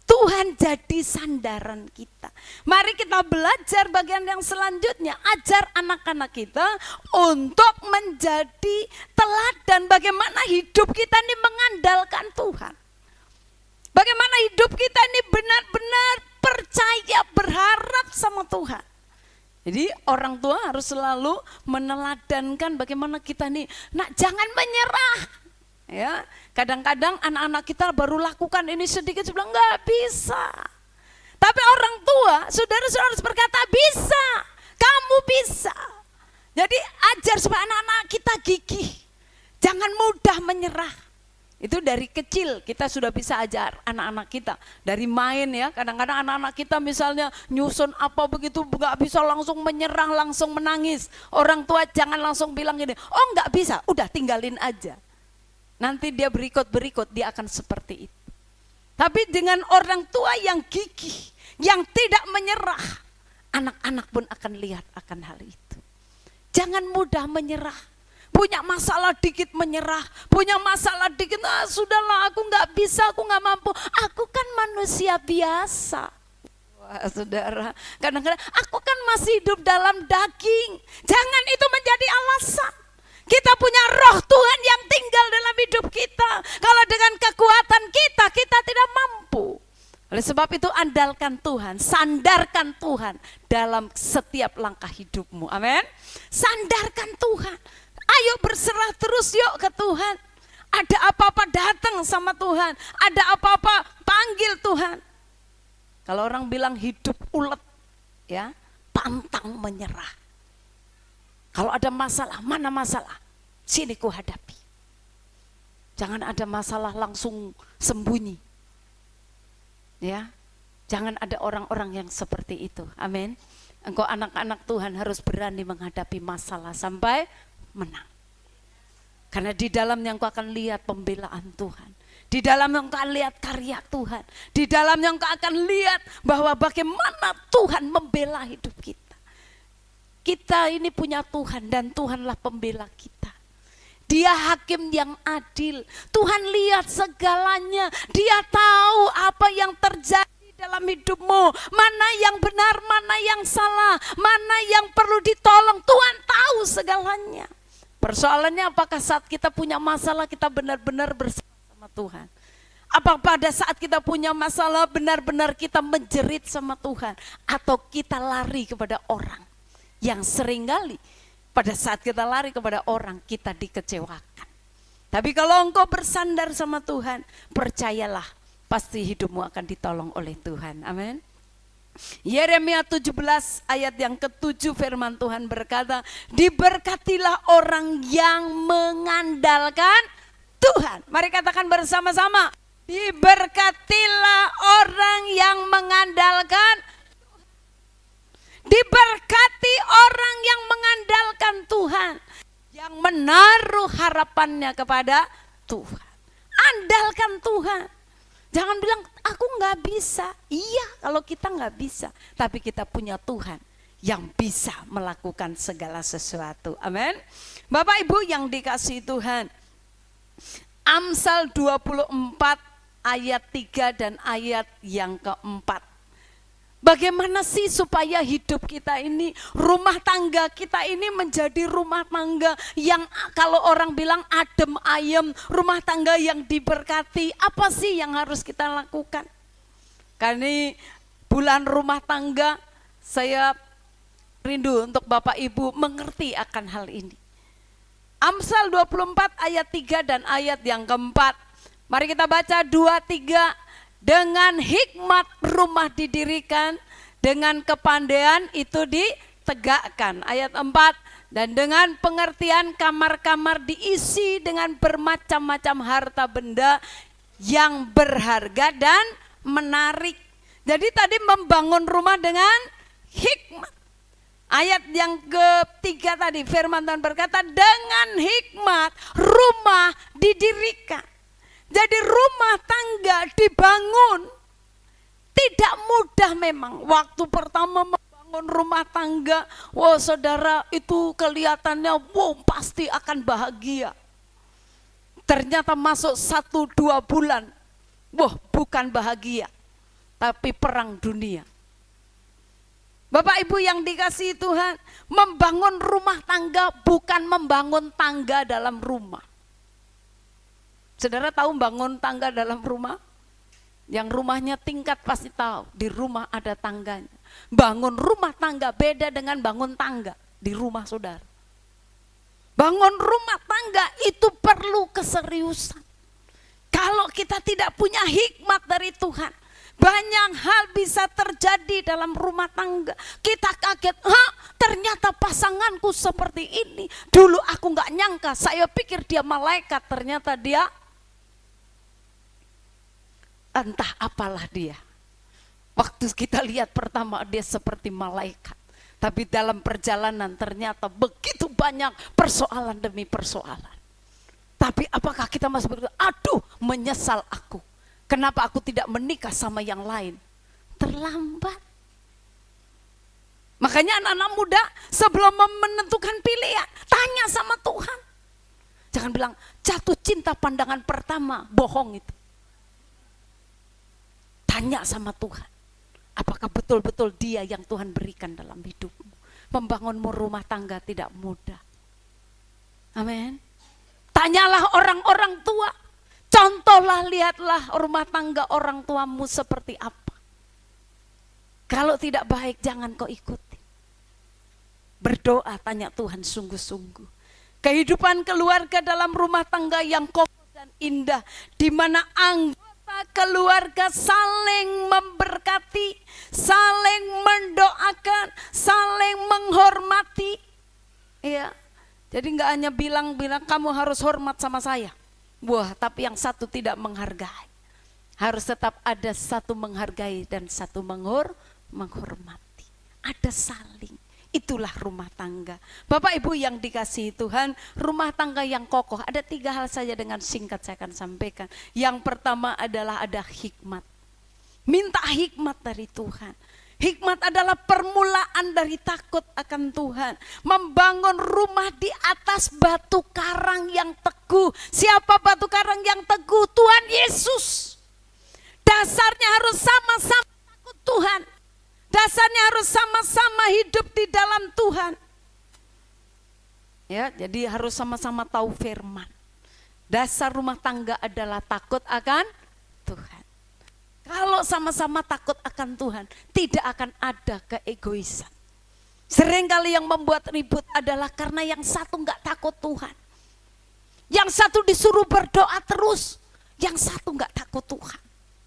Tuhan jadi sandaran kita. Mari kita belajar bagian yang selanjutnya. Ajar anak-anak kita untuk menjadi teladan bagaimana hidup kita ini mengandalkan Tuhan. Bagaimana hidup kita ini benar-benar percaya, berharap sama Tuhan. Jadi orang tua harus selalu meneladankan bagaimana kita nih, nak jangan menyerah. Ya, kadang-kadang anak-anak kita baru lakukan ini sedikit bilang nggak bisa. Tapi orang tua, saudara-saudara harus berkata bisa, kamu bisa. Jadi ajar supaya anak-anak kita gigih, jangan mudah menyerah. Itu dari kecil kita sudah bisa ajar anak-anak kita dari main ya. Kadang-kadang anak-anak kita misalnya nyusun apa begitu nggak bisa langsung menyerah, langsung menangis. Orang tua jangan langsung bilang gini, oh nggak bisa, udah tinggalin aja. Nanti dia berikut dia akan seperti itu. Tapi dengan orang tua yang gigih, yang tidak menyerah, anak-anak pun akan lihat akan hal itu. Jangan mudah menyerah. Punya masalah dikit menyerah, punya masalah dikit, sudahlah aku nggak bisa, aku nggak mampu. Aku kan manusia biasa. Wah saudara, kadang-kadang aku kan masih hidup dalam daging. Jangan itu menjadi alasan. Kita punya roh Tuhan yang tinggal dalam hidup kita. Kalau dengan kekuatan kita, kita tidak mampu. Oleh sebab itu andalkan Tuhan, sandarkan Tuhan dalam setiap langkah hidupmu. Amin. Sandarkan Tuhan. Ayo berserah terus yuk ke Tuhan. Ada apa-apa datang sama Tuhan. Ada apa-apa panggil Tuhan. Kalau orang bilang hidup ulet, ya, pantang menyerah. Kalau ada masalah, mana masalah? Sini ku hadapi. Jangan ada masalah langsung sembunyi. Ya, jangan ada orang-orang yang seperti itu. Amin. Engkau anak-anak Tuhan harus berani menghadapi masalah sampai menang. Karena di dalamnya engkau akan lihat pembelaan Tuhan. Di dalamnya engkau akan lihat karya Tuhan. Di dalamnya engkau akan lihat bahwa bagaimana Tuhan membela hidup kita. Kita ini punya Tuhan dan Tuhanlah pembela kita. Dia hakim yang adil. Tuhan lihat segalanya. Dia tahu apa yang terjadi dalam hidupmu. Mana yang benar, mana yang salah, mana yang perlu ditolong. Tuhan tahu segalanya. Persoalannya apakah saat kita punya masalah kita benar-benar bersama Tuhan? Apa pada saat kita punya masalah benar-benar kita menjerit sama Tuhan? Atau kita lari kepada orang? Yang seringkali pada saat kita lari kepada orang kita dikecewakan. Tapi kalau engkau bersandar sama Tuhan, percayalah pasti hidupmu akan ditolong oleh Tuhan. Amin. Yeremia 17 ayat yang ke-7 firman Tuhan berkata, diberkatilah orang yang mengandalkan Tuhan. Mari katakan bersama-sama, diberkatilah orang yang mengandalkan. Diberkati orang yang mengandalkan Tuhan, yang menaruh harapannya kepada Tuhan. Andalkan Tuhan. Jangan bilang aku nggak bisa. Iya, kalau kita nggak bisa, tapi kita punya Tuhan yang bisa melakukan segala sesuatu. Amin. Bapak Ibu yang dikasihi Tuhan, Amsal 24 ayat 3 dan ayat yang keempat. Bagaimana sih supaya hidup kita ini, rumah tangga kita ini menjadi rumah tangga yang kalau orang bilang adem ayem, rumah tangga yang diberkati. Apa sih yang harus kita lakukan? Karena ini bulan rumah tangga, saya rindu untuk Bapak Ibu mengerti akan hal ini. Amsal 24 ayat 3 dan ayat yang keempat. Mari kita baca 2-3. Dengan hikmat rumah didirikan, dengan kepandaian itu ditegakkan. Ayat 4, dan dengan pengertian kamar-kamar diisi dengan bermacam-macam harta benda yang berharga dan menarik. Jadi tadi membangun rumah dengan hikmat. Ayat yang ketiga tadi firman Tuhan berkata, dengan hikmat rumah didirikan. Jadi rumah tangga dibangun tidak mudah memang. Waktu pertama membangun rumah tangga, wah saudara, itu kelihatannya wow pasti akan bahagia. Ternyata masuk 1-2 bulan, wah bukan bahagia, tapi perang dunia. Bapak Ibu yang dikasihi Tuhan, membangun rumah tangga bukan membangun tangga dalam rumah. Saudara tahu bangun tangga dalam rumah? Yang rumahnya tingkat pasti tahu, di rumah ada tangganya. Bangun rumah tangga beda dengan bangun tangga di rumah saudara. Bangun rumah tangga itu perlu keseriusan. Kalau kita tidak punya hikmat dari Tuhan, banyak hal bisa terjadi dalam rumah tangga. Kita kaget, ternyata pasanganku seperti ini. Dulu aku gak nyangka, saya pikir dia malaikat, ternyata dia entah apalah dia. Waktu kita lihat pertama dia seperti malaikat. Tapi dalam perjalanan ternyata begitu banyak persoalan demi persoalan. Tapi apakah kita masih berkata, aduh menyesal aku. Kenapa aku tidak menikah sama yang lain? Terlambat. Makanya anak-anak muda sebelum menentukan pilihan, tanya sama Tuhan. Jangan bilang jatuh cinta pandangan pertama, bohong itu. Tanya sama Tuhan, apakah betul-betul dia yang Tuhan berikan dalam hidupmu. Membangunmu rumah tangga tidak mudah. Amin. Tanyalah orang-orang tua. Contohlah, lihatlah rumah tangga orang tuamu seperti apa. Kalau tidak baik jangan kau ikuti. Berdoa, tanya Tuhan sungguh-sungguh. Kehidupan keluarga dalam rumah tangga yang kokoh dan indah, di mana anggota keluarga saling memberkati, saling mendoakan, saling menghormati. Ya, jadi nggak hanya bilang-bilang kamu harus hormat sama saya. Wah, tapi yang satu tidak menghargai. Harus tetap ada satu menghargai dan satu menghormati. Ada saling. Itulah rumah tangga. Bapak Ibu yang dikasihi Tuhan, rumah tangga yang kokoh. Ada 3 hal saja dengan singkat saya akan sampaikan. Yang pertama adalah ada hikmat. Minta hikmat dari Tuhan. Hikmat adalah permulaan dari takut akan Tuhan. Membangun rumah di atas batu karang yang teguh. Siapa batu karang yang teguh? Tuhan Yesus. Dasarnya harus sama-sama takut Tuhan. Dasarnya harus sama-sama hidup di dalam Tuhan. Ya, jadi harus sama-sama tahu firman. Dasar rumah tangga adalah takut akan Tuhan. Kalau sama-sama takut akan Tuhan, tidak akan ada keegoisan. Seringkali yang membuat ribut adalah karena yang satu nggak takut Tuhan. Yang satu disuruh berdoa terus, yang satu nggak takut Tuhan.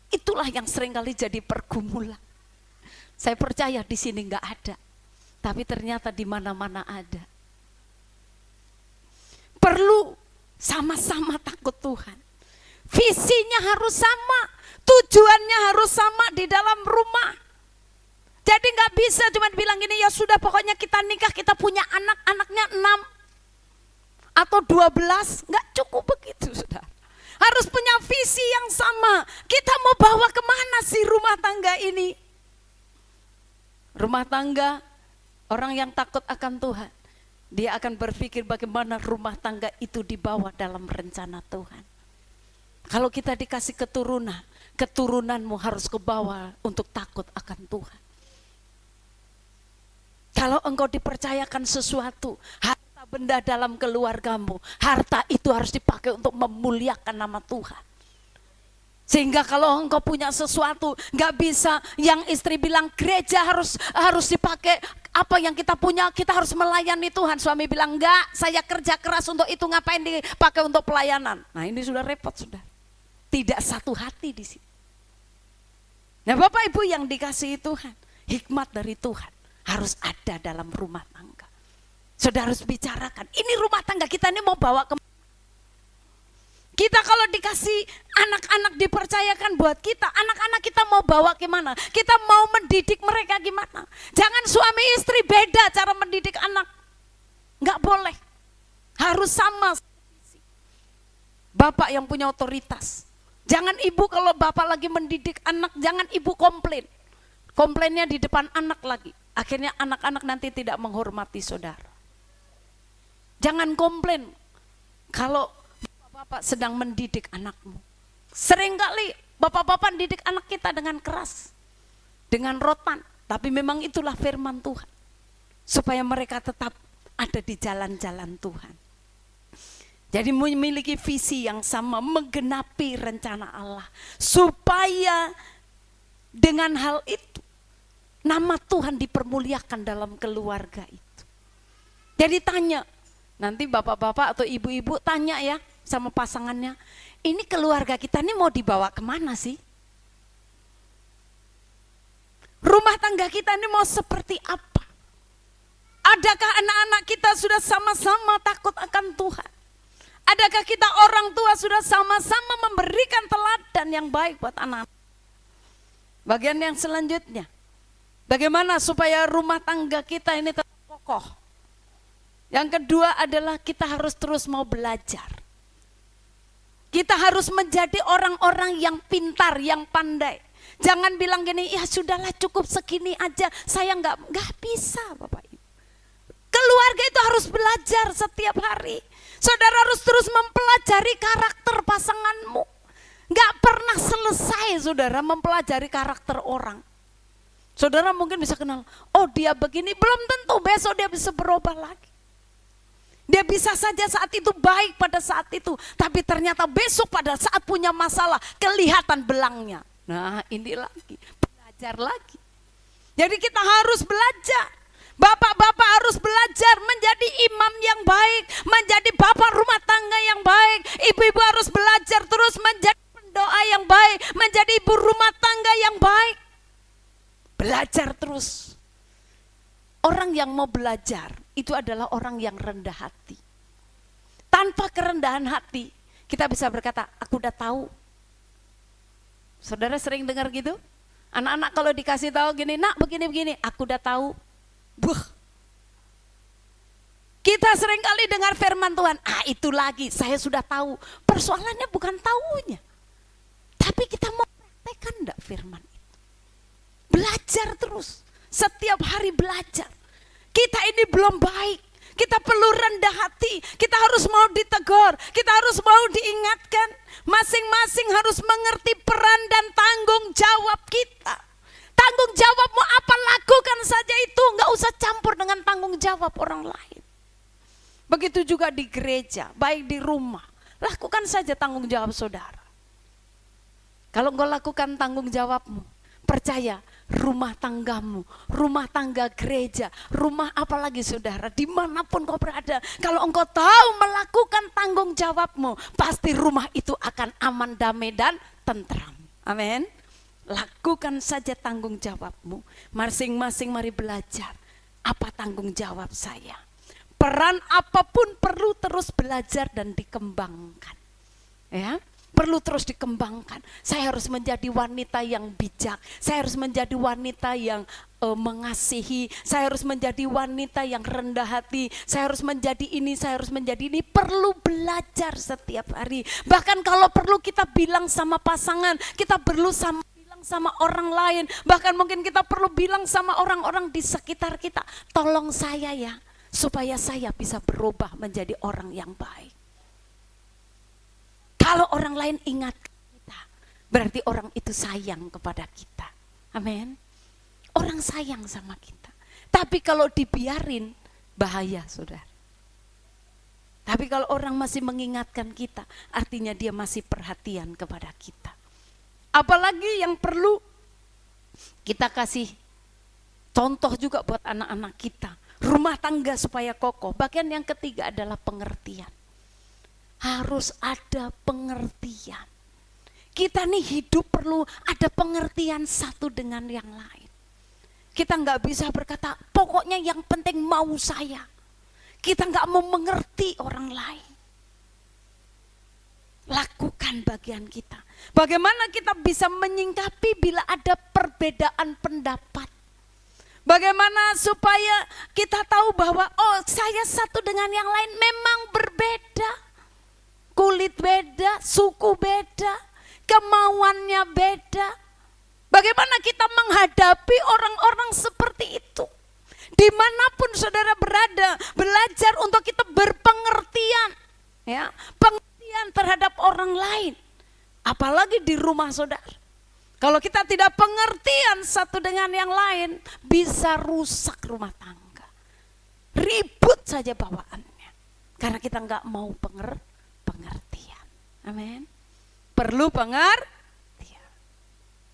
Itulah yang seringkali jadi pergumulan. Saya percaya di sini nggak ada, tapi ternyata di mana-mana ada. Perlu sama-sama takut Tuhan. Visinya harus sama, tujuannya harus sama di dalam rumah. Jadi nggak bisa cuma bilang gini, ya sudah pokoknya kita nikah, kita punya anak, anaknya 6 atau 12, nggak cukup begitu sudah. Harus punya visi yang sama. Kita mau bawa kemana sih rumah tangga ini? Rumah tangga, orang yang takut akan Tuhan, dia akan berpikir bagaimana rumah tangga itu dibawa dalam rencana Tuhan. Kalau kita dikasih keturunan, keturunanmu harus kebawa untuk takut akan Tuhan. Kalau engkau dipercayakan sesuatu, harta benda dalam keluargamu, harta itu harus dipakai untuk memuliakan nama Tuhan. Sehingga kalau engkau punya sesuatu, gak bisa yang istri bilang gereja harus dipakai, apa yang kita punya kita harus melayani Tuhan. Suami bilang enggak, saya kerja keras untuk itu, ngapain dipakai untuk pelayanan. Nah ini sudah repot sudah. Tidak satu hati di sini. Nah Bapak Ibu yang dikasihi Tuhan, hikmat dari Tuhan harus ada dalam rumah tangga. Saudara harus bicarakan, ini rumah tangga kita ini mau bawa ke. Kita kalau dikasih anak-anak dipercayakan buat kita, anak-anak kita mau bawa gimana? Kita mau mendidik mereka gimana? Jangan suami istri beda cara mendidik anak. Enggak boleh. Harus sama. Bapak yang punya otoritas. Jangan ibu kalau bapak lagi mendidik anak, jangan ibu komplain. Komplainnya di depan anak lagi. Akhirnya anak-anak nanti tidak menghormati saudara. Jangan komplain kalau bapak sedang mendidik anakmu. Seringkali bapak-bapak mendidik anak kita dengan keras, dengan rotan. Tapi memang itulah firman Tuhan. Supaya mereka tetap ada di jalan-jalan Tuhan. Jadi memiliki visi yang sama, menggenapi rencana Allah. Supaya dengan hal itu, nama Tuhan dipermuliakan dalam keluarga itu. Jadi tanya, nanti bapak-bapak atau ibu-ibu tanya ya sama pasangannya, ini keluarga kita ini mau dibawa kemana sih? Rumah tangga kita ini mau seperti apa? Adakah anak-anak kita sudah sama-sama takut akan Tuhan? Adakah kita orang tua sudah sama-sama memberikan teladan yang baik buat anak? Bagian yang selanjutnya, bagaimana supaya rumah tangga kita ini tetap kokoh? Yang kedua adalah kita harus terus mau belajar. Kita harus menjadi orang-orang yang pintar, yang pandai. Jangan bilang gini, ya sudahlah cukup segini aja, saya nggak bisa Bapak Ibu. Keluarga itu harus belajar setiap hari. Saudara harus terus mempelajari karakter pasanganmu. Gak pernah selesai saudara mempelajari karakter orang. Saudara mungkin bisa kenal, oh dia begini, belum tentu besok dia bisa berubah lagi. Dia bisa saja saat itu baik pada saat itu, tapi ternyata besok pada saat punya masalah kelihatan belangnya. Nah ini lagi, belajar lagi. Jadi kita harus belajar. Bapak-bapak harus belajar menjadi imam yang baik, menjadi bapak rumah tangga yang baik. Ibu-ibu harus belajar terus menjadi pendoa yang baik, menjadi ibu rumah tangga yang baik. Belajar terus. Orang yang mau belajar itu adalah orang yang rendah hati. Tanpa kerendahan hati, kita bisa berkata, aku udah tahu. Saudara sering dengar gitu? Anak-anak kalau dikasih tahu gini, nak begini-begini, aku udah tahu. Buh. Kita seringkali dengar firman Tuhan, itu lagi, saya sudah tahu. Persoalannya bukan tahunya, tapi kita mau praktekkan enggak firman itu. Belajar terus, setiap hari belajar. Kita ini belum baik, kita perlu rendah hati, kita harus mau ditegur, kita harus mau diingatkan. Masing-masing harus mengerti peran dan tanggung jawab kita. Tanggung jawabmu apa, lakukan saja itu, nggak usah campur dengan tanggung jawab orang lain. Begitu juga di gereja, baik di rumah, lakukan saja tanggung jawab saudara. Kalau engkau lakukan tanggung jawabmu, percaya rumah tanggamu, rumah tangga gereja, rumah apalagi saudara, dimanapun kau berada, kalau engkau tahu melakukan tanggung jawabmu, pasti rumah itu akan aman, damai dan tentram. Amin. Lakukan saja tanggung jawabmu. Masing-masing mari belajar. Apa tanggung jawab saya? Peran apapun perlu terus belajar dan dikembangkan. Ya, perlu terus dikembangkan. Saya harus menjadi wanita yang bijak. Saya harus menjadi wanita yang mengasihi. Saya harus menjadi wanita yang rendah hati. Saya harus menjadi ini, saya harus menjadi ini. Perlu belajar setiap hari. Bahkan kalau perlu kita bilang sama pasangan, kita perlu sama orang lain, bahkan mungkin kita perlu bilang sama orang-orang di sekitar kita, tolong saya ya, supaya saya bisa berubah menjadi orang yang baik. Kalau orang lain ingat kita, berarti orang itu sayang kepada kita. Amin. Orang sayang sama kita. Tapi kalau dibiarin, bahaya, saudara. Tapi kalau orang masih mengingatkan kita, artinya dia masih perhatian kepada kita. Apalagi yang perlu kita kasih contoh juga buat anak-anak kita. Rumah tangga supaya kokoh. Bagian yang ketiga adalah pengertian. Harus ada pengertian. Kita nih hidup perlu ada pengertian satu dengan yang lain. Kita nggak bisa berkata, pokoknya yang penting mau saya. Kita nggak mau mengerti orang lain. Lakukan bagian kita. Bagaimana kita bisa menyingkapi bila ada perbedaan pendapat? Bagaimana supaya kita tahu bahwa oh saya satu dengan yang lain memang berbeda. Kulit beda, suku beda, kemauannya beda. Bagaimana kita menghadapi orang-orang seperti itu? Dimanapun saudara berada, belajar untuk kita berpengertian, ya, pengertian terhadap orang lain, apalagi di rumah saudara. Kalau kita tidak pengertian satu dengan yang lain, bisa rusak rumah tangga, ribut saja bawaannya, karena kita nggak mau pengertian. Amin. Perlu pengertian.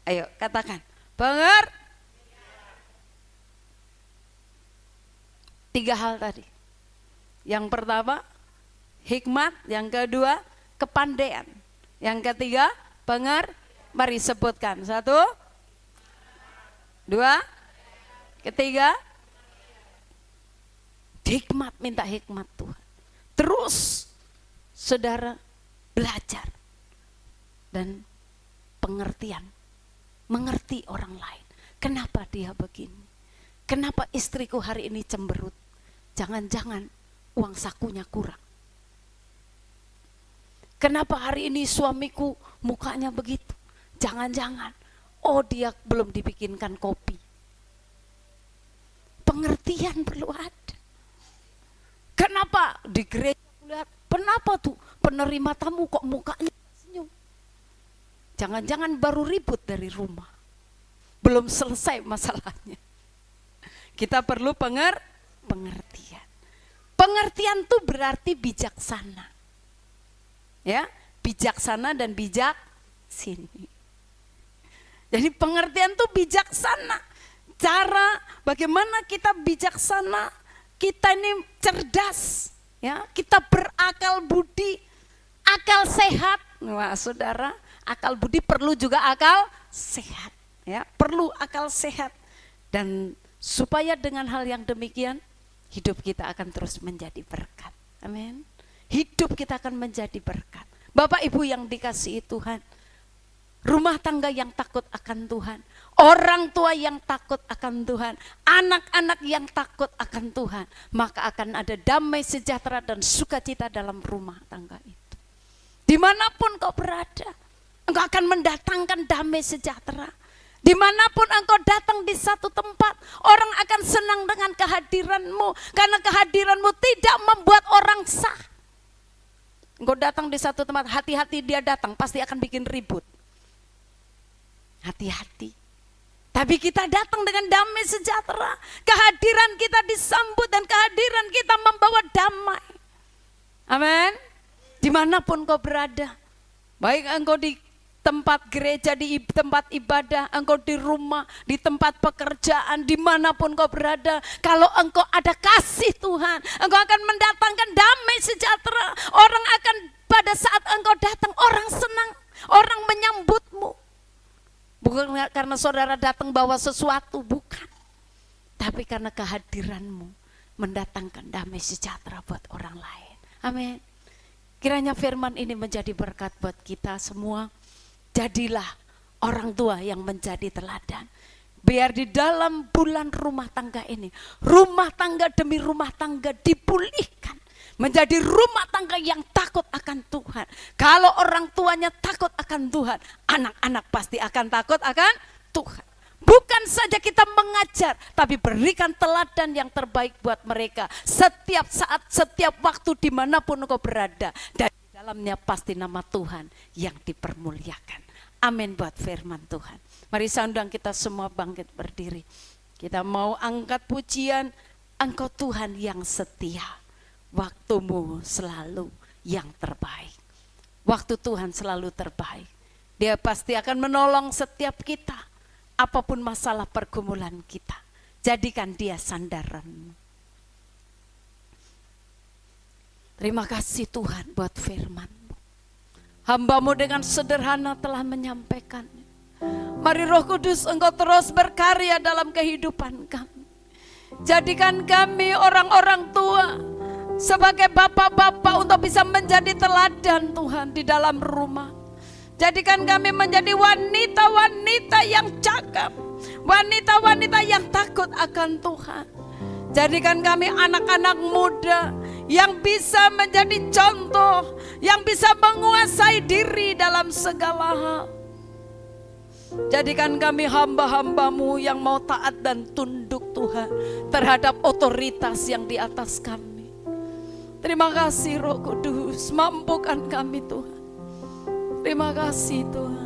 Ayo katakan pengertian. 3 hal tadi. Yang pertama hikmat, yang kedua kepandaian, yang ketiga mari sebutkan. 1, 2, ketiga hikmat, minta hikmat Tuhan. Terus saudara belajar dan pengertian, mengerti orang lain. Kenapa dia begini? Kenapa istriku hari ini cemberut? Jangan-jangan uang sakunya kurang. Kenapa hari ini suamiku mukanya begitu? Jangan-jangan, oh dia belum dibikinkan kopi. Pengertian perlu ada. Kenapa di gereja lihat, kenapa tuh penerima tamu kok mukanya senyum? Jangan-jangan baru ribut dari rumah. Belum selesai masalahnya. Kita perlu pengertian. Pengertian itu berarti bijaksana. Ya, bijaksana dan bijak sini. Jadi pengertian itu bijaksana. Cara bagaimana kita bijaksana, kita ini cerdas, ya, kita berakal budi, akal sehat. Wah, saudara, akal budi perlu juga akal sehat, ya, perlu akal sehat. Dan supaya dengan hal yang demikian, hidup kita akan terus menjadi berkat. Amin. Hidup kita akan menjadi berkat. Bapak Ibu yang dikasihi Tuhan, rumah tangga yang takut akan Tuhan, orang tua yang takut akan Tuhan, anak-anak yang takut akan Tuhan, maka akan ada damai sejahtera dan sukacita dalam rumah tangga itu. Dimanapun kau berada, engkau akan mendatangkan damai sejahtera. Dimanapun engkau datang di satu tempat, orang akan senang dengan kehadiranmu, karena kehadiranmu tidak membuat orang sah. Engkau datang di satu tempat, hati-hati dia datang, pasti akan bikin ribut. Hati-hati. Tapi kita datang dengan damai sejahtera. Kehadiran kita disambut dan kehadiran kita membawa damai. Amin. Dimanapun kau berada, baik engkau di tempat gereja, di tempat ibadah, engkau di rumah, di tempat pekerjaan, dimanapun kau berada, kalau engkau ada kasih Tuhan, engkau akan mendatangkan damai sejahtera. Orang akan, pada saat engkau datang, orang senang, orang menyambutmu. Bukan karena saudara datang bawa sesuatu, bukan. Tapi karena kehadiranmu mendatangkan damai sejahtera buat orang lain. Amin. Kiranya firman ini menjadi berkat buat kita semua. Jadilah orang tua yang menjadi teladan. Biar di dalam bulan rumah tangga ini, rumah tangga demi rumah tangga dipulihkan. Menjadi rumah tangga yang takut akan Tuhan. Kalau orang tuanya takut akan Tuhan, anak-anak pasti akan takut akan Tuhan. Bukan saja kita mengajar, tapi berikan teladan yang terbaik buat mereka. Setiap saat, setiap waktu, dimanapun engkau berada. Dan dalam dalamnya pasti nama Tuhan yang dipermuliakan. Amin buat firman Tuhan. Mari saya undang kita semua bangkit berdiri. Kita mau angkat pujian, Engkau Tuhan yang setia. Waktumu selalu yang terbaik. Waktu Tuhan selalu terbaik. Dia pasti akan menolong setiap kita. Apapun masalah pergumulan kita. Jadikan dia sandaran. Terima kasih Tuhan buat firman-Mu. Hamba-Mu dengan sederhana telah menyampaikan. Mari Roh Kudus Engkau terus berkarya dalam kehidupan kami. Jadikan kami orang-orang tua sebagai bapak-bapak untuk bisa menjadi teladan Tuhan di dalam rumah. Jadikan kami menjadi wanita-wanita yang cakap, wanita-wanita yang takut akan Tuhan. Jadikan kami anak-anak muda yang bisa menjadi contoh, yang bisa menguasai diri dalam segala hal. Jadikan kami hamba-hamba-Mu yang mau taat dan tunduk Tuhan terhadap otoritas yang di atas kami. Terima kasih Roh Kudus, mampukan kami Tuhan. Terima kasih Tuhan.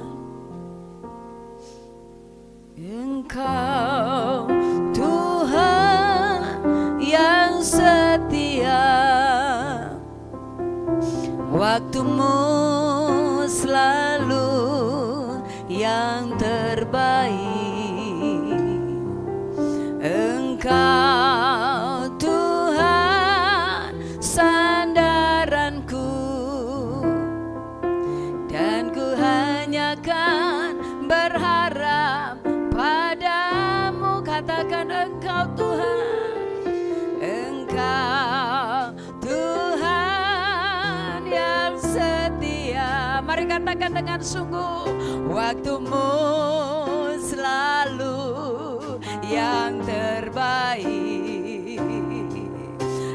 Engkau Tuhan yang setia, waktu-Mu selalu yang terbaik. Engkau Tuhan sandaranku, dan ku hanya kan berharap padamu. Katakan Engkau Tuhan, Engkau Tuhan yang setia. Mari katakan dengan sungguh, waktu-Mu selalu yang terbaik.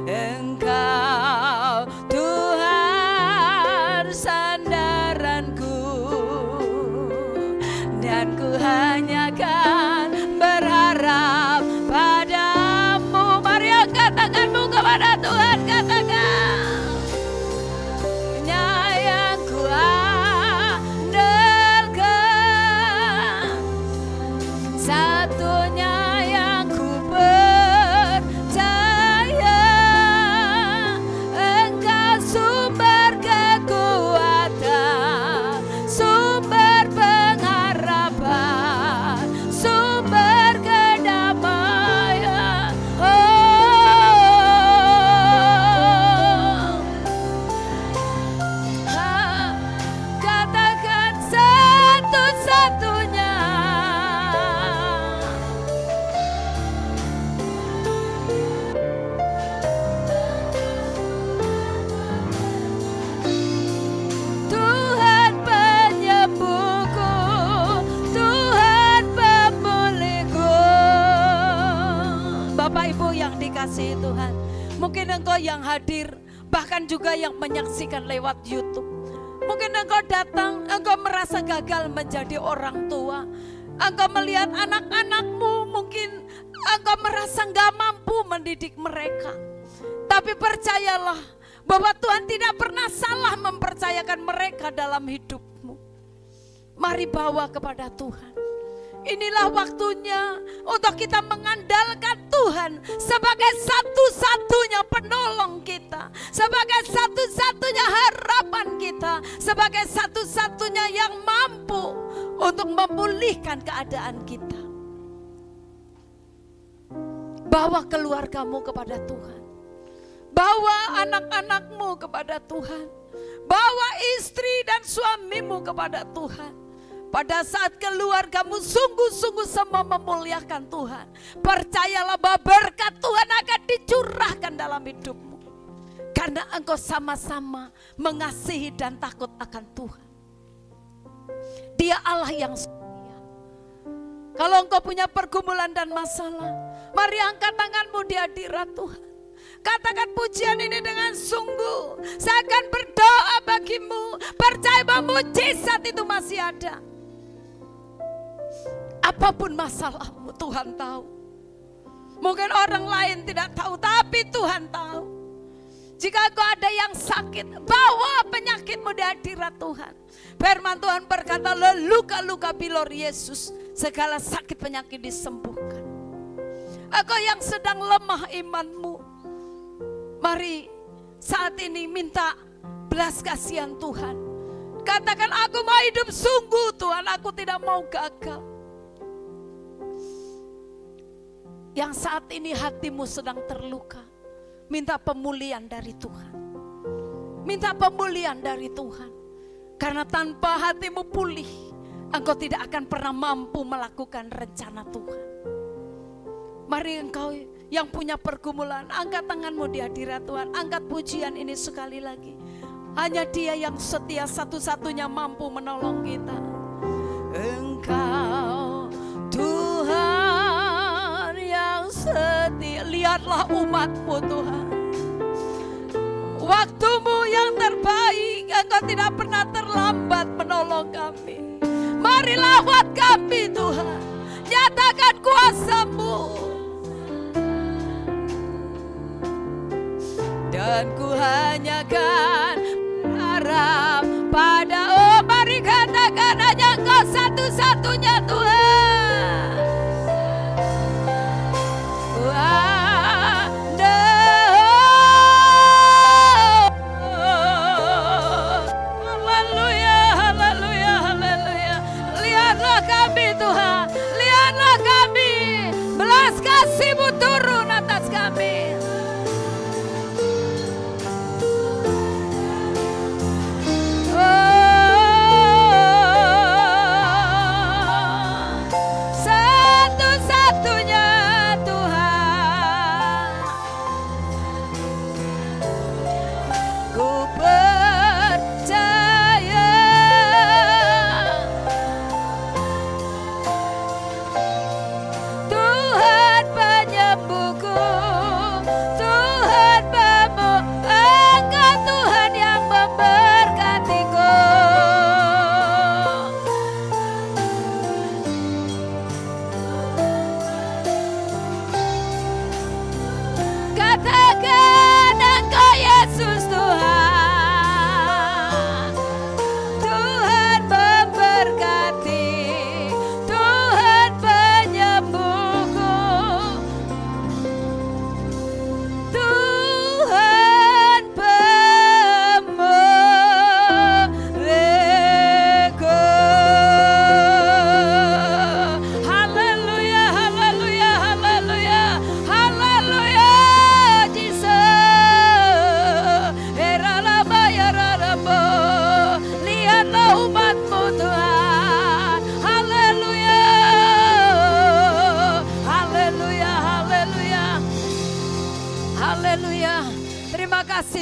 Engkau Tuhan sandaranku, dan ku hanya kan berharap padamu. Mari angkat tanganmu kepada Tuhan, katakan, kasih Tuhan. Mungkin engkau yang hadir, bahkan juga yang menyaksikan lewat YouTube. Mungkin engkau datang, engkau merasa gagal menjadi orang tua. Engkau melihat anak-anakmu, mungkin engkau merasa gak mampu mendidik mereka. Tapi percayalah bahwa Tuhan tidak pernah salah mempercayakan mereka dalam hidupmu. Mari bawa kepada Tuhan. Inilah waktunya untuk kita mengandalkan Tuhan sebagai satu-satunya penolong kita, sebagai satu-satunya harapan kita, sebagai satu-satunya yang mampu untuk memulihkan keadaan kita. Bawa keluargamu kepada Tuhan, bawa anak-anakmu kepada Tuhan, bawa istri dan suamimu kepada Tuhan. Pada saat keluargamu sungguh-sungguh semua memuliakan Tuhan, percayalah bahwa berkat Tuhan akan dicurahkan dalam hidupmu. Karena engkau sama-sama mengasihi dan takut akan Tuhan. Dia Allah yang setia. Kalau engkau punya pergumulan dan masalah, mari angkat tanganmu di hadirat Tuhan. Katakan pujian ini dengan sungguh. Saya akan berdoa bagimu. Percaya bahwa mujizat itu masih ada. Apapun masalahmu, Tuhan tahu. Mungkin orang lain tidak tahu, tapi Tuhan tahu. Jika engkau ada yang sakit, bawa penyakitmu di hadirat Tuhan. Firman Tuhan berkata, luka-luka pilur Yesus, segala sakit penyakit disembuhkan. Engkau yang sedang lemah imanmu, mari saat ini minta belas kasihan Tuhan. Katakan, aku mau hidup sungguh Tuhan, aku tidak mau gagal. Yang saat ini hatimu sedang terluka, minta pemulihan dari Tuhan. Minta pemulihan dari Tuhan. Karena tanpa hatimu pulih, engkau tidak akan pernah mampu melakukan rencana Tuhan. Mari engkau yang punya pergumulan, angkat tanganmu di hadirat Tuhan. Angkat pujian ini sekali lagi. Hanya Dia yang setia, satu-satunya mampu menolong kita. Engkau Tuhan yang setia. Lihatlah umatmu Tuhan. Waktumu yang terbaik, Engkau tidak pernah terlambat menolong kami. Mari lawat kami Tuhan, nyatakan kuasa-Mu. Dan ku hanya kan harap pada, oh mari katakan, hanya Engkau satu-satunya Tuhan. Ku haleluya, haleluya, haleluya. Lihatlah kami Tuhan, lihatlah kami. Belas kasih-Mu turun atas kami.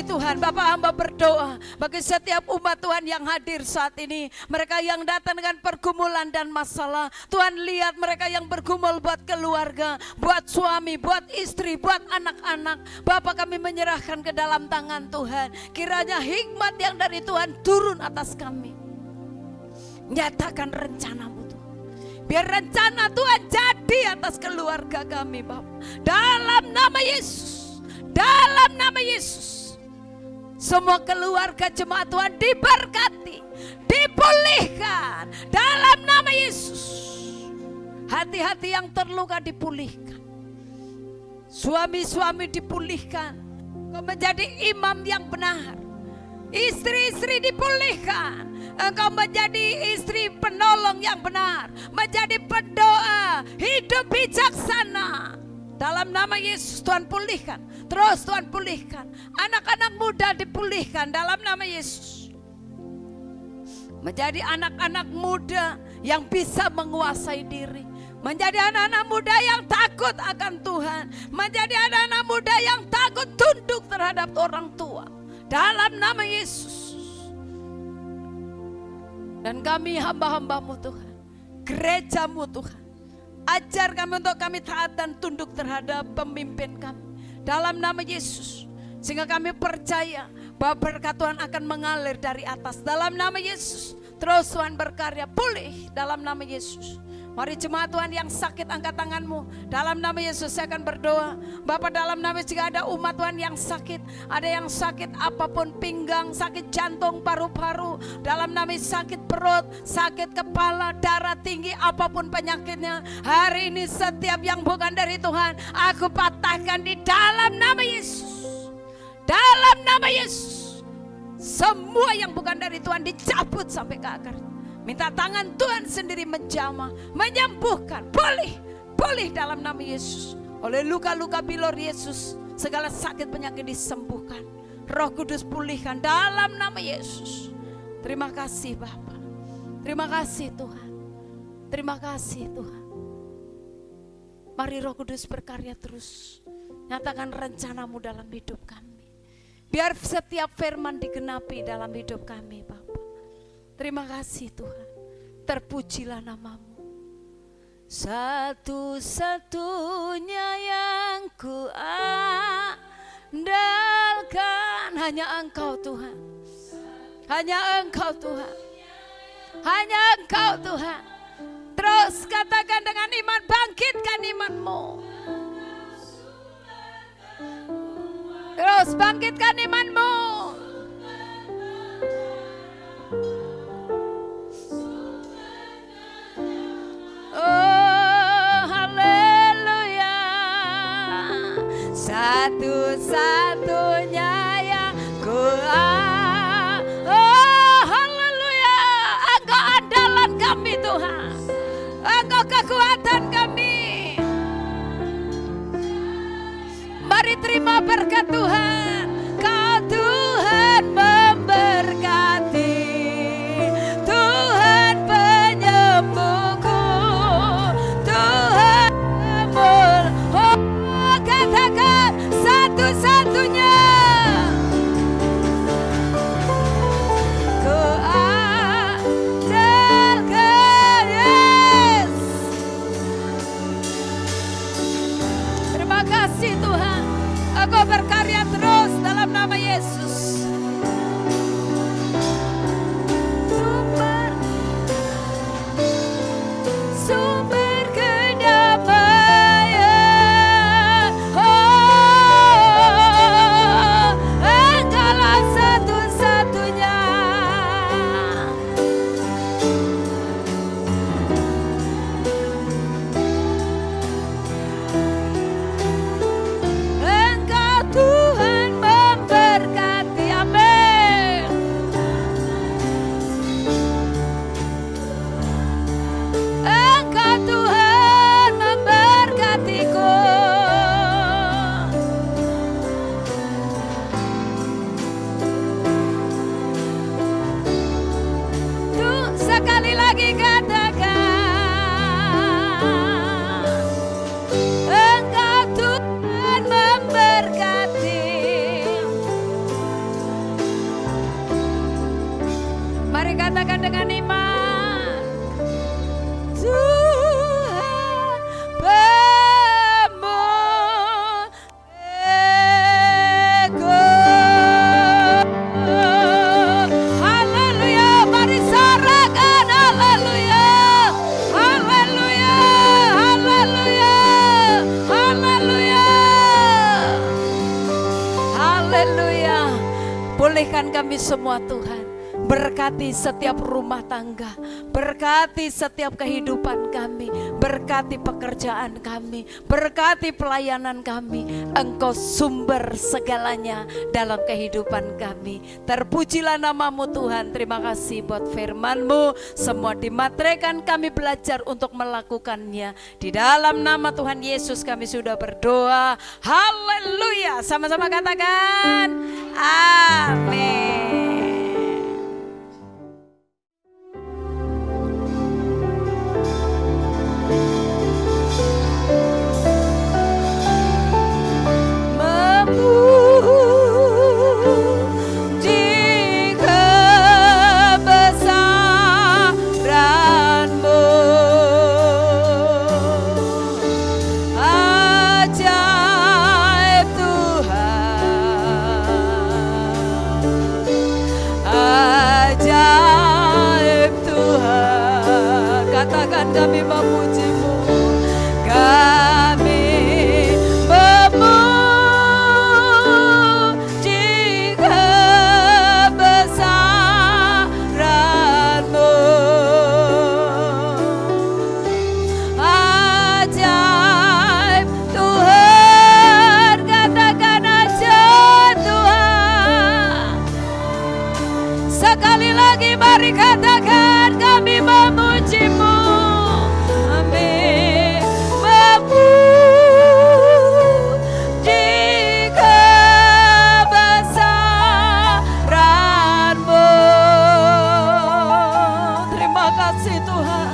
Tuhan, Bapak hamba berdoa bagi setiap umat Tuhan yang hadir saat ini. Mereka yang datang dengan pergumulan dan masalah. Tuhan lihat mereka yang bergumul buat keluarga, buat suami, buat istri, buat anak-anak. Bapak kami menyerahkan ke dalam tangan Tuhan. Kiranya hikmat yang dari Tuhan turun atas kami. Nyatakan rencana-Mu Tuhan. Biar rencana Tuhan jadi atas keluarga kami Bapak. Dalam nama Yesus. Dalam nama Yesus. Semua keluarga jemaat Tuhan diberkati, dipulihkan dalam nama Yesus. Hati-hati yang terluka dipulihkan, suami-suami dipulihkan, engkau menjadi imam yang benar. Istri-istri dipulihkan, engkau menjadi istri penolong yang benar, menjadi pendoa, hidup bijaksana. Dalam nama Yesus Tuhan pulihkan, terus Tuhan pulihkan. Anak-anak muda dipulihkan dalam nama Yesus. Menjadi anak-anak muda yang bisa menguasai diri. Menjadi anak-anak muda yang takut akan Tuhan. Menjadi anak-anak muda yang takut tunduk terhadap orang tua. Dalam nama Yesus. Dan kami hamba-hamba-Mu Tuhan, gereja-Mu Tuhan, ajar kami untuk kami taat dan tunduk terhadap pemimpin kami. Dalam nama Yesus. Sehingga kami percaya bahwa berkat Tuhan akan mengalir dari atas. Dalam nama Yesus. Terus Tuhan berkarya pulih dalam nama Yesus. Mari jemaat Tuhan yang sakit angkat tanganmu. Dalam nama Yesus saya akan berdoa. Bapak, dalam nama Yesus, jika ada umat Tuhan yang sakit, ada yang sakit apapun, pinggang, sakit jantung, paru-paru, dalam nama Yesus, sakit perut, sakit kepala, darah tinggi, apapun penyakitnya, hari ini setiap yang bukan dari Tuhan, aku patahkan di dalam nama Yesus. Dalam nama Yesus, semua yang bukan dari Tuhan dicabut sampai ke akar. Minta tangan Tuhan sendiri menjamah, menyembuhkan, pulih dalam nama Yesus. Oleh luka-luka bilur Yesus, segala sakit penyakit disembuhkan. Roh Kudus pulihkan dalam nama Yesus. Terima kasih Bapa. Terima kasih Tuhan. Terima kasih Tuhan. Mari Roh Kudus berkarya terus. Nyatakan rencanamu dalam hidup kami. Biar setiap firman digenapi dalam hidup kami Bapa. Terima kasih Tuhan, terpujilah namamu. Satu-satunya yang ku andalkan hanya Engkau Tuhan. Hanya Engkau Tuhan. Hanya Engkau Tuhan. Terus katakan dengan iman, bangkitkan imanmu. Terus bangkitkan imanmu. Oh, haleluya. Satu-satunya yang ku oh, haleluya. Engkau andalan kami Tuhan. Engkau kekuatan kami. Mari terima berkat Tuhan. Kau Tuhan memberkati. Tuhan penyembuhku. Tuhan oh, katakan satu-satunya. Ku andalkan, yes. Terima kasih Tuhan. Engkau berkarya terus dalam nama Yesus. Sumber kedamaian. Oh, Engkaulah satu-satunya. Engkau Tuhan memberkati, amin. Engkau Tuhan memberkatiku. Tuh, sekali lagi katakan, Engkau Tuhan memberkati. Mari katakan dengan iman. Tuhan pemulihku. Haleluya, mari sorakan haleluya. Haleluya, haleluya, haleluya. Haleluya. Pulihkan kami semua Tuhan. Berkati setiap rumah tangga, berkati setiap kehidupan kami, berkati pekerjaan kami, berkati pelayanan kami. Engkau sumber segalanya dalam kehidupan kami. Terpujilah namamu Tuhan. Terima kasih buat firman-Mu. Semua dimateraikan, kami belajar untuk melakukannya. Di dalam nama Tuhan Yesus kami sudah berdoa. Haleluya. Sama-sama katakan amin. Katakan kami memuji-Mu. Kami memuji kebesaran-Mu. Ajaib Tuhan, katakan ajaib Tuhan. Sekali lagi mari katakan, kami memuji-Mu. Kami memuji kebesaran-Mu. Terima kasih Tuhan.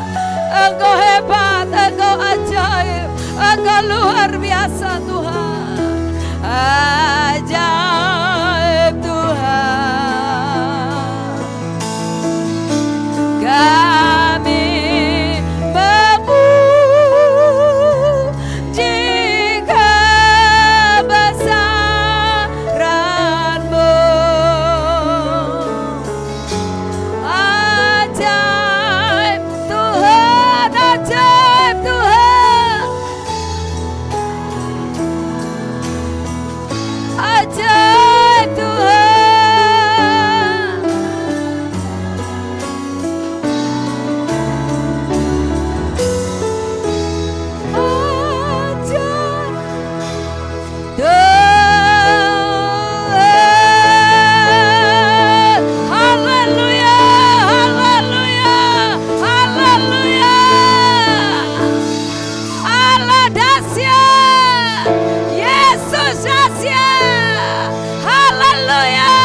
Engkau hebat, Engkau ajaib, Engkau luar biasa Tuhan. Ajaib Tuhan. Kami memuji kebesaran-Mu. Ajaib Tuhan, ajaib Tuhan. Ajaib Tuhan. Haleluya, haleluya, haleluya. Allah dahsyat, Yesus dahsyat. Haleluya.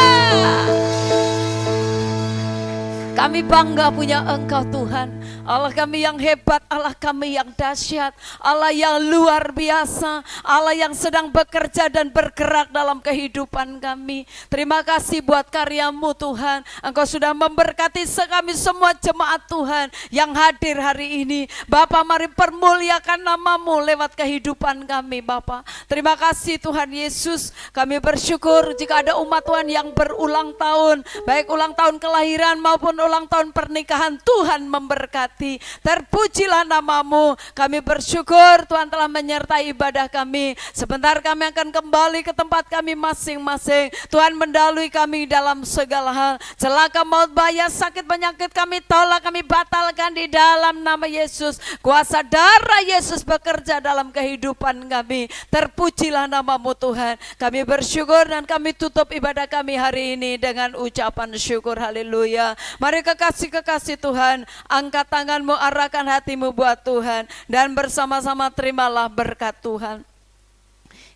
Kami bangga punya Engkau Tuhan. Allah kami yang hebat, Allah kami yang dahsyat, Allah yang luar biasa, Allah yang sedang bekerja dan bergerak dalam kehidupan kami. Terima kasih buat karya-Mu Tuhan. Engkau sudah memberkati kami semua jemaat Tuhan yang hadir hari ini. Bapa, mari permuliakan nama-Mu lewat kehidupan kami Bapa. Terima kasih Tuhan Yesus. Kami bersyukur jika ada umat Tuhan yang berulang tahun, baik ulang tahun kelahiran maupun ulang tahun pernikahan, Tuhan memberkati. Terpujilah nama-Mu. Kami bersyukur Tuhan telah menyertai ibadah kami. Sebentar kami akan kembali ke tempat kami masing-masing. Tuhan mendahului kami dalam segala hal. Celaka, maut, bahaya, sakit, penyakit kami tolak, kami batalkan di dalam nama Yesus. Kuasa darah Yesus bekerja dalam kehidupan kami. Terpujilah nama-Mu Tuhan. Kami bersyukur dan kami tutup ibadah kami hari ini dengan ucapan syukur. Haleluya. Mari kekasih-kekasih Tuhan, angkat tanganmu, arahkan hatimu buat Tuhan, dan bersama-sama terimalah berkat Tuhan.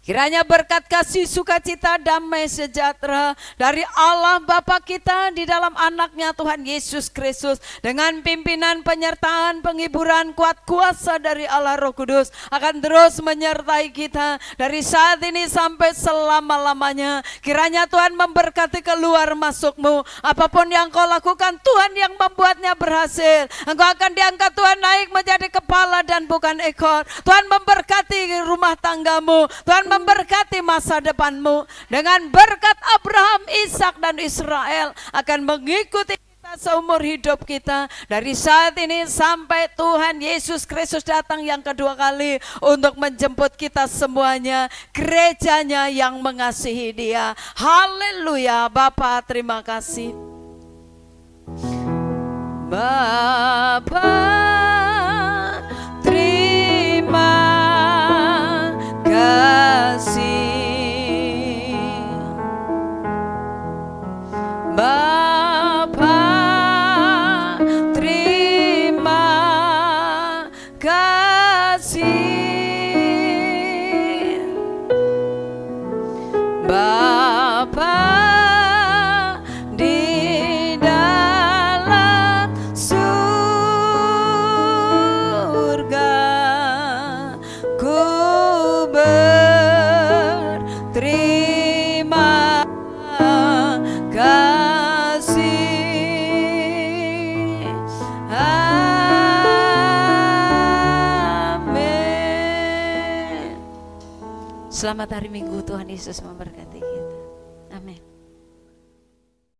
Kiranya berkat kasih, sukacita, damai sejahtera dari Allah Bapa kita di dalam anaknya Tuhan Yesus Kristus, dengan pimpinan, penyertaan, penghiburan, kuat kuasa dari Allah Roh Kudus akan terus menyertai kita dari saat ini sampai selama-lamanya. Kiranya Tuhan memberkati keluar masukmu. Apapun yang kau lakukan, Tuhan yang membuatnya berhasil. Engkau akan diangkat Tuhan naik menjadi kepala dan bukan ekor. Tuhan memberkati rumah tanggamu. Tuhan memberkati masa depanmu. Dengan berkat Abraham, Ishak dan Israel akan mengikuti kita seumur hidup kita, dari saat ini sampai Tuhan Yesus Kristus datang yang kedua kali untuk menjemput kita semuanya, gerejanya yang mengasihi Dia. Haleluya. Bapa, terima kasih. Bapa, terima kasih. Bapa, terima kasih. Bapa di dalam surga, ku berterima kasih. Amin. Selamat hari Minggu, Tuhan Yesus memberkati kita. Amin.